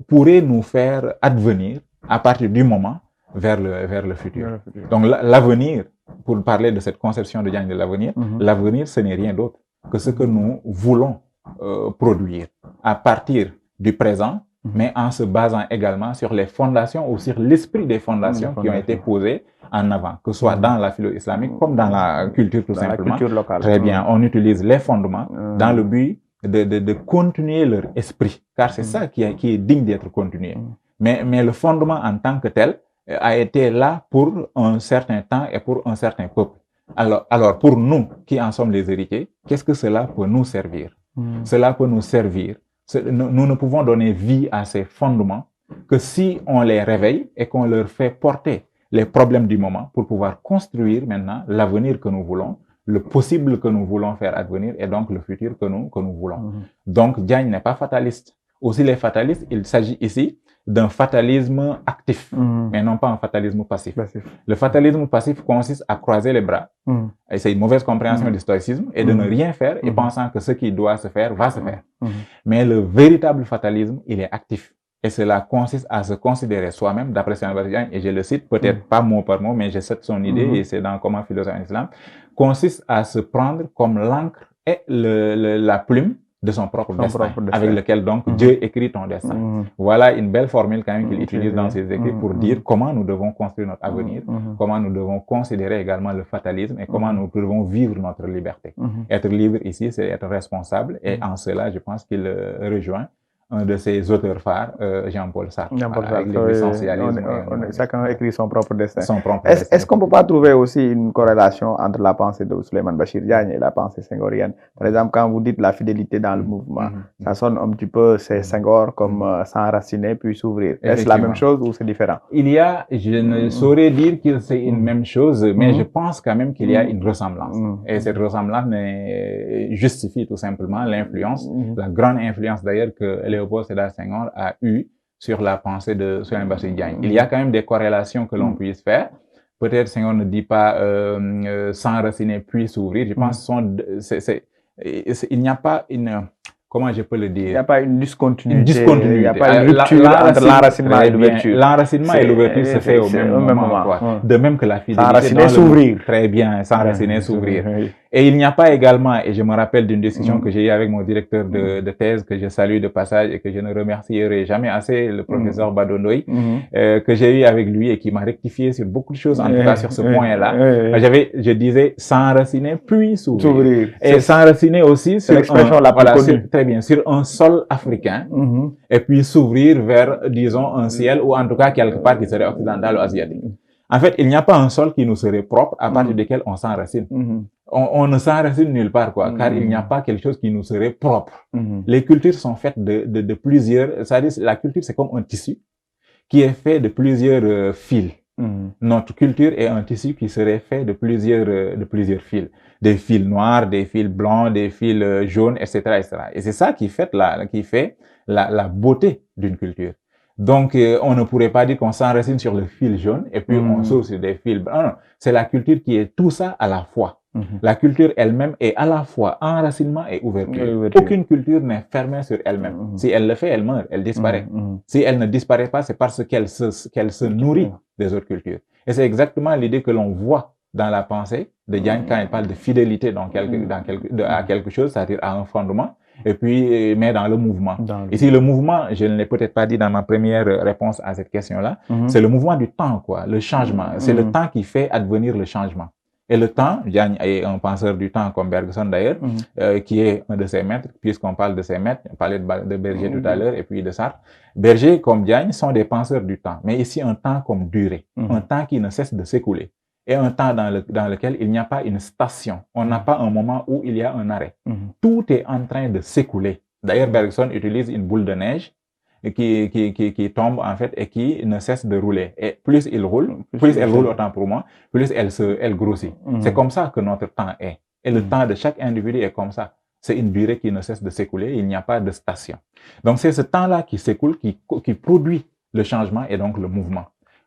S2: pourrait nous faire advenir à partir du moment vers le futur. Donc l'avenir, pour parler de cette conception de Diagne de l'avenir, l'avenir, ce n'est rien d'autre que ce que nous voulons produire à partir du présent, mais en se basant également sur les fondations ou sur l'esprit des fondations qui ont été posées en avant, que ce soit dans la philo islamique comme dans la culture tout simplement.
S1: La culture locale.
S2: Très bien, on utilise les fondements dans le but de continuer leur esprit, car c'est ça qui est digne d'être continué. Mais le fondement en tant que tel a été là pour un certain temps et pour un certain peuple. Alors pour nous qui en sommes les héritiers, qu'est-ce que cela peut nous servir? Cela peut nous servir. Nous ne pouvons donner vie à ces fondements que si on les réveille et qu'on leur fait porter les problèmes du moment pour pouvoir construire maintenant l'avenir que nous voulons, le possible que nous voulons faire advenir et donc le futur que nous voulons. Donc Diagne n'est pas fataliste. Aussi les fatalistes, il s'agit ici d'un fatalisme actif, mais non pas un fatalisme passif. Le fatalisme passif consiste à croiser les bras, et c'est une mauvaise compréhension du stoïcisme, et de ne rien faire et pensant que ce qui doit se faire va se faire. Mais le véritable fatalisme, il est actif. Et cela consiste à se considérer soi-même, d'après Soleymane Bachir Diagne, et je le cite, peut-être pas mot par mot, mais je cite son idée, et c'est dans Comment philosopher en islam, consiste à se prendre comme l'encre et la plume de son propre destin, avec lequel donc Dieu écrit ton destin. Voilà une belle formule quand même qu'il utilise dans ses écrits pour dire comment nous devons construire notre avenir, comment nous devons considérer également le fatalisme et comment nous devons vivre notre liberté. Être libre ici, c'est être responsable, et en cela, je pense qu'il rejoint un de ses auteurs phares, Jean-Paul Sartre.
S1: Chacun écrit son propre destin. Est-ce qu'on ne peut pas trouver aussi une corrélation entre la pensée de Souleymane Bachir Diagne et la pensée senghorienne? Par exemple, quand vous dites la fidélité dans le mouvement, ça sonne un petit peu, c'est Senghor comme s'enraciner puis s'ouvrir. Est-ce la même chose ou c'est différent?
S2: Il y a, je ne saurais dire que c'est une même chose, mais je pense quand même qu'il y a une ressemblance. Et cette ressemblance justifie tout simplement l'influence, la grande influence d'ailleurs que Léopold Sédar Senghor a eu sur la pensée de Souleymane Bachir Diagne. Il y a quand même des corrélations que l'on puisse faire. Peut-être Senghor ne dit pas s'enraciner puis s'ouvrir. Je pense il n'y a pas une... Comment je peux le dire?
S1: Il n'y a pas une discontinuité.
S2: Il
S1: n'y a pas une rupture entre l'enracinement et l'ouverture.
S2: L'enracinement et l'ouverture se fait au même moment. De même que la fidélité.
S1: S'enraciner, s'ouvrir.
S2: Très bien, s'enraciner, s'ouvrir. Et il n'y a pas également, et je me rappelle d'une discussion que j'ai eue avec mon directeur de thèse, que je salue de passage et que je ne remercierai jamais assez, le professeur Badondoy, que j'ai eu avec lui et qui m'a rectifié sur beaucoup de choses, en tout cas sur ce point-là. Je disais s'enraciner puis s'ouvrir. Et s'enraciner aussi sur
S1: l'expression la plus connue.
S2: Très bien, sur un sol africain, et puis s'ouvrir vers, disons, un ciel ou en tout cas quelque part qui serait occidental ou asiatique. En fait, il n'y a pas un sol qui nous serait propre à partir duquel on s'enracine. On ne s'enracine nulle part, quoi, car il n'y a pas quelque chose qui nous serait propre. Les cultures sont faites de plusieurs, c'est-à-dire la culture c'est comme un tissu qui est fait de plusieurs fils. Notre culture est un tissu qui serait fait de plusieurs fils. Des fils noirs, des fils blancs, des fils jaunes, etc., etc. Et c'est ça qui fait la beauté d'une culture. Donc, on ne pourrait pas dire qu'on s'enracine sur le fil jaune et puis on saute sur des fils blancs. Non, c'est la culture qui est tout ça à la fois. La culture elle-même est à la fois enracinement et ouverture. Aucune culture n'est fermée sur elle-même. Si elle le fait, elle meurt, elle disparaît. Si elle ne disparaît pas, c'est parce qu'elle se nourrit des autres cultures. Et c'est exactement l'idée que l'on voit dans la pensée de Diagne quand il parle de fidélité à quelque chose, c'est-à-dire à un fondement. Et puis, mais dans le mouvement. Ici, le mouvement, je ne l'ai peut-être pas dit dans ma première réponse à cette question-là, c'est le mouvement du temps, quoi, le changement. C'est le temps qui fait advenir le changement. Et le temps, Diagne est un penseur du temps comme Bergson d'ailleurs, qui est un de ses maîtres, puisqu'on parle de ses maîtres, on parlait de Berger tout à l'heure et puis de Sartre. Berger comme Diagne sont des penseurs du temps, mais ici un temps comme durée, un temps qui ne cesse de s'écouler. Et un temps dans lequel il n'y a pas une station. On n'a pas un moment où il y a un arrêt. Tout est en train de s'écouler. D'ailleurs, Bergson utilise une boule de neige qui tombe, en fait, et qui ne cesse de rouler. Et plus il roule, plus elle roule autant pour moi, plus elle grossit. C'est comme ça que notre temps est. Et le temps de chaque individu est comme ça. C'est une durée qui ne cesse de s'écouler. Il n'y a pas de station. Donc, c'est ce temps-là qui s'écoule, qui produit le changement et donc le mouvement.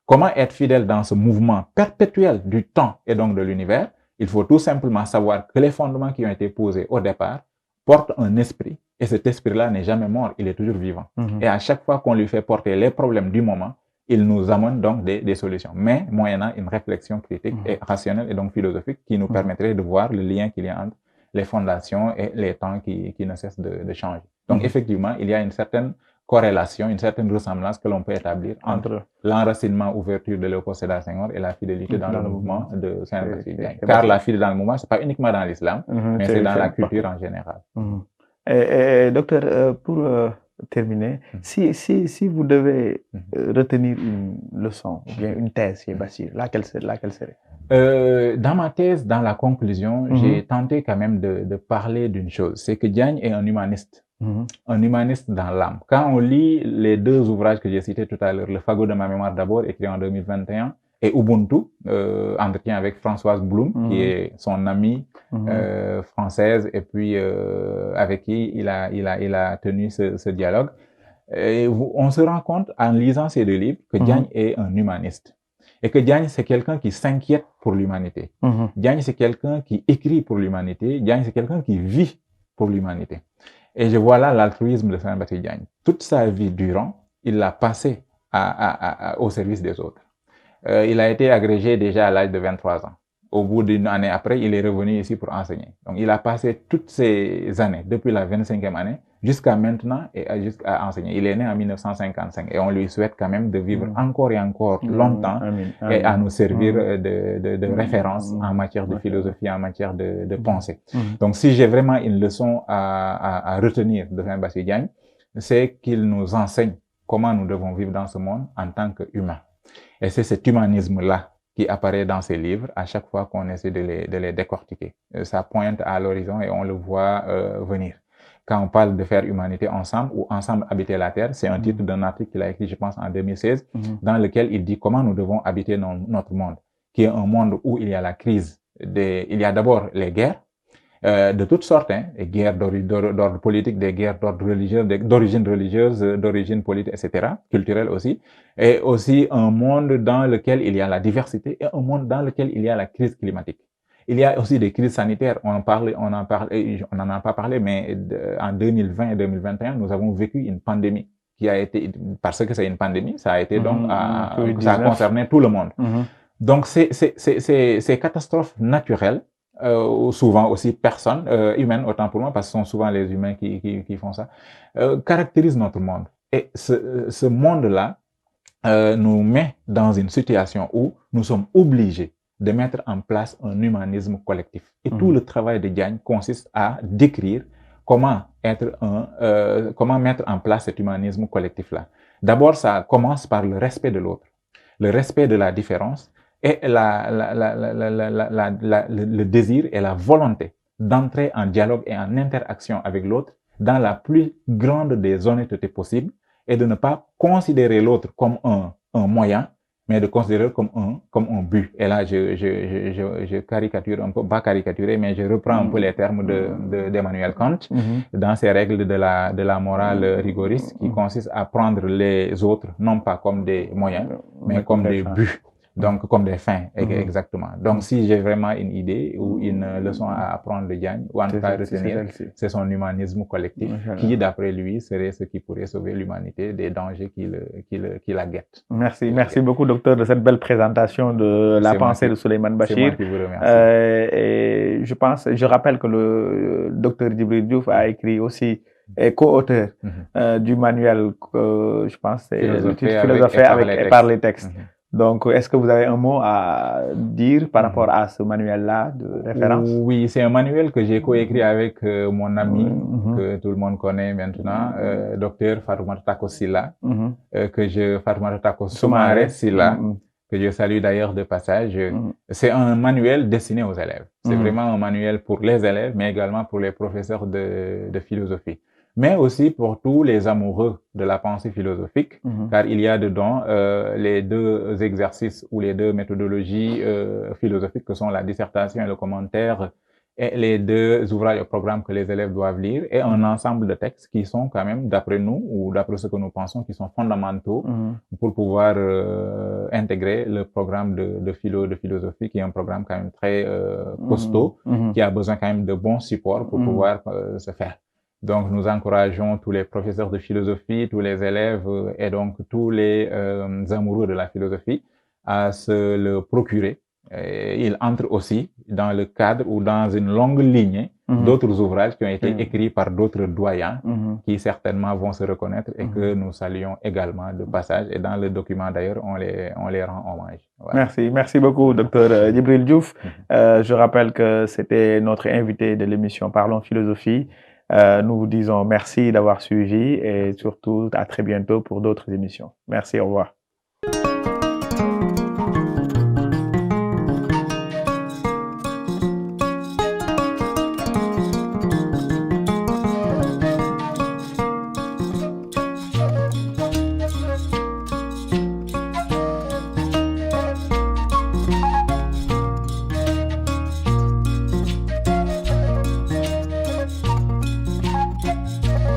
S2: Comment être fidèle dans ce mouvement perpétuel du temps et donc de l'univers? Il faut tout simplement savoir que les fondements qui ont été posés au départ portent un esprit. Et cet esprit-là n'est jamais mort, il est toujours vivant. Et à chaque fois qu'on lui fait porter les problèmes du moment, il nous amène donc des solutions. Mais moyennant une réflexion critique et rationnelle et donc philosophique qui nous permettrait de voir le lien qu'il y a entre les fondations et les temps qui ne cessent de changer. Donc effectivement, il y a une certaine corrélation, une certaine ressemblance que l'on peut établir entre l'enracinement, ouverture de Léopold Sédar Senghor et la fidélité dans le mouvement de Souleymane Bachir Diagne. Car la fidélité dans le mouvement, c'est pas uniquement dans l'islam, mais c'est dans la culture en général.
S1: Docteur, pour terminer, si vous devez retenir une leçon ou bien une thèse chez Bachir, laquelle serait?
S2: Dans ma thèse, dans la conclusion, j'ai tenté quand même de parler d'une chose, c'est que Diagne est un humaniste. Un humaniste dans l'âme. Quand on lit les deux ouvrages que j'ai cités tout à l'heure, Le fagot de ma mémoire d'abord, écrit en 2021, et Ubuntu, entretien avec Françoise Blum, qui est son amie française, et puis avec qui il a tenu ce dialogue. On se rend compte en lisant ces 2 livres que Diagne est un humaniste. Et que Diagne, c'est quelqu'un qui s'inquiète pour l'humanité. Diagne, c'est quelqu'un qui écrit pour l'humanité. Diagne, c'est quelqu'un qui vit pour l'humanité. Et je vois là l'altruisme de Saint-Baptiste Diagne. Toute sa vie durant, il l'a passé au service des autres. Il a été agrégé déjà à l'âge de 23 ans. Au bout d'une année après, il est revenu ici pour enseigner. Donc, il a passé toutes ces années, depuis la 25e année, jusqu'à maintenant, et jusqu'à enseigner. Il est né en 1955 et on lui souhaite quand même de vivre encore et encore longtemps et à nous servir de référence en matière de philosophie, en matière de pensée. Donc, si j'ai vraiment une leçon à retenir de Saint-Baptiste Diagne, c'est qu'il nous enseigne comment nous devons vivre dans ce monde en tant qu'humains. Et c'est cet humanisme-là qui apparaît dans ces livres à chaque fois qu'on essaie de les décortiquer. Ça pointe à l'horizon et on le voit venir. Quand on parle de faire humanité ensemble ou ensemble habiter la Terre, c'est un titre d'un article qu'il a écrit, je pense, en 2016, dans lequel il dit comment nous devons habiter notre monde, qui est un monde où il y a la crise, il y a d'abord les guerres, de toutes sortes, des guerres d'ordre politique, des guerres d'origine religieuse, d'origine politique, etc., culturelle aussi, et aussi un monde dans lequel il y a la diversité et un monde dans lequel il y a la crise climatique. Il y a aussi des crises sanitaires, on n'en a pas parlé, mais en 2020 et 2021, nous avons vécu une pandémie qui a été, parce que c'est une pandémie, ça a été donc, ça a concerné tout le monde. Donc, ces catastrophes naturelles, souvent aussi personnes humaines, autant pour moi, parce que ce sont souvent les humains qui font ça, caractérisent notre monde. Et ce monde-là nous met dans une situation où nous sommes obligés de mettre en place un humanisme collectif. Et tout le travail de Diagne consiste à décrire comment mettre en place cet humanisme collectif-là. D'abord, ça commence par le respect de l'autre, le respect de la différence, et le désir et la volonté d'entrer en dialogue et en interaction avec l'autre dans la plus grande des honnêtetés possibles et de ne pas considérer l'autre comme un moyen, mais de considérer comme un but. Et là, je caricature un peu, pas caricaturer, mais je reprends un peu les termes d'Emmanuel Kant dans ses règles de la morale rigoriste qui consiste à prendre les autres non pas comme des moyens, mais comme des buts. Donc, comme des fins, exactement. Donc, si j'ai vraiment une idée ou une leçon à apprendre de Diagne, ou en tout cas retenir, c'est son humanisme collectif, qui, d'après lui, serait ce qui pourrait sauver l'humanité des dangers qui la guettent.
S1: Merci beaucoup, docteur, de cette belle présentation de la pensée de Souleymane Bachir.
S2: C'est moi qui vous remercie.
S1: Et je rappelle que le docteur Djibril Diouf a écrit aussi est co-auteur du manuel, je pense, c'est Philosopher avec et par les textes. Donc, est-ce que vous avez un mot à dire par rapport à ce manuel-là de référence?
S2: Oui, c'est un manuel que j'ai coécrit avec mon ami, que tout le monde connaît maintenant, docteur Fatoumata Tako Sylla, Fatoumata Tako Soumaré Sylla, que je salue d'ailleurs de passage. C'est un manuel destiné aux élèves. C'est vraiment un manuel pour les élèves, mais également pour les professeurs de philosophie. Mais aussi pour tous les amoureux de la pensée philosophique, car il y a dedans les 2 exercices ou les 2 méthodologies philosophiques que sont la dissertation et le commentaire, et les 2 ouvrages au programme que les élèves doivent lire, et un ensemble de textes qui sont quand même, d'après nous, ou d'après ce que nous pensons, qui sont fondamentaux pour pouvoir intégrer le programme de philosophie, qui est un programme quand même très costaud, qui a besoin quand même de bons supports pour pouvoir se faire. Donc, nous encourageons tous les professeurs de philosophie, tous les élèves et donc tous les amoureux de la philosophie à se le procurer. Et il entre aussi dans le cadre ou dans une longue lignée d'autres ouvrages qui ont été écrits par d'autres doyens qui certainement vont se reconnaître et que nous saluons également de passage. Et dans le document d'ailleurs, on les rend hommage.
S1: Voilà. Merci beaucoup, docteur Djibril Diouf. Je rappelle que c'était notre invité de l'émission Parlons Philosophie. Nous vous disons merci d'avoir suivi et surtout à très bientôt pour d'autres émissions. Merci, au revoir.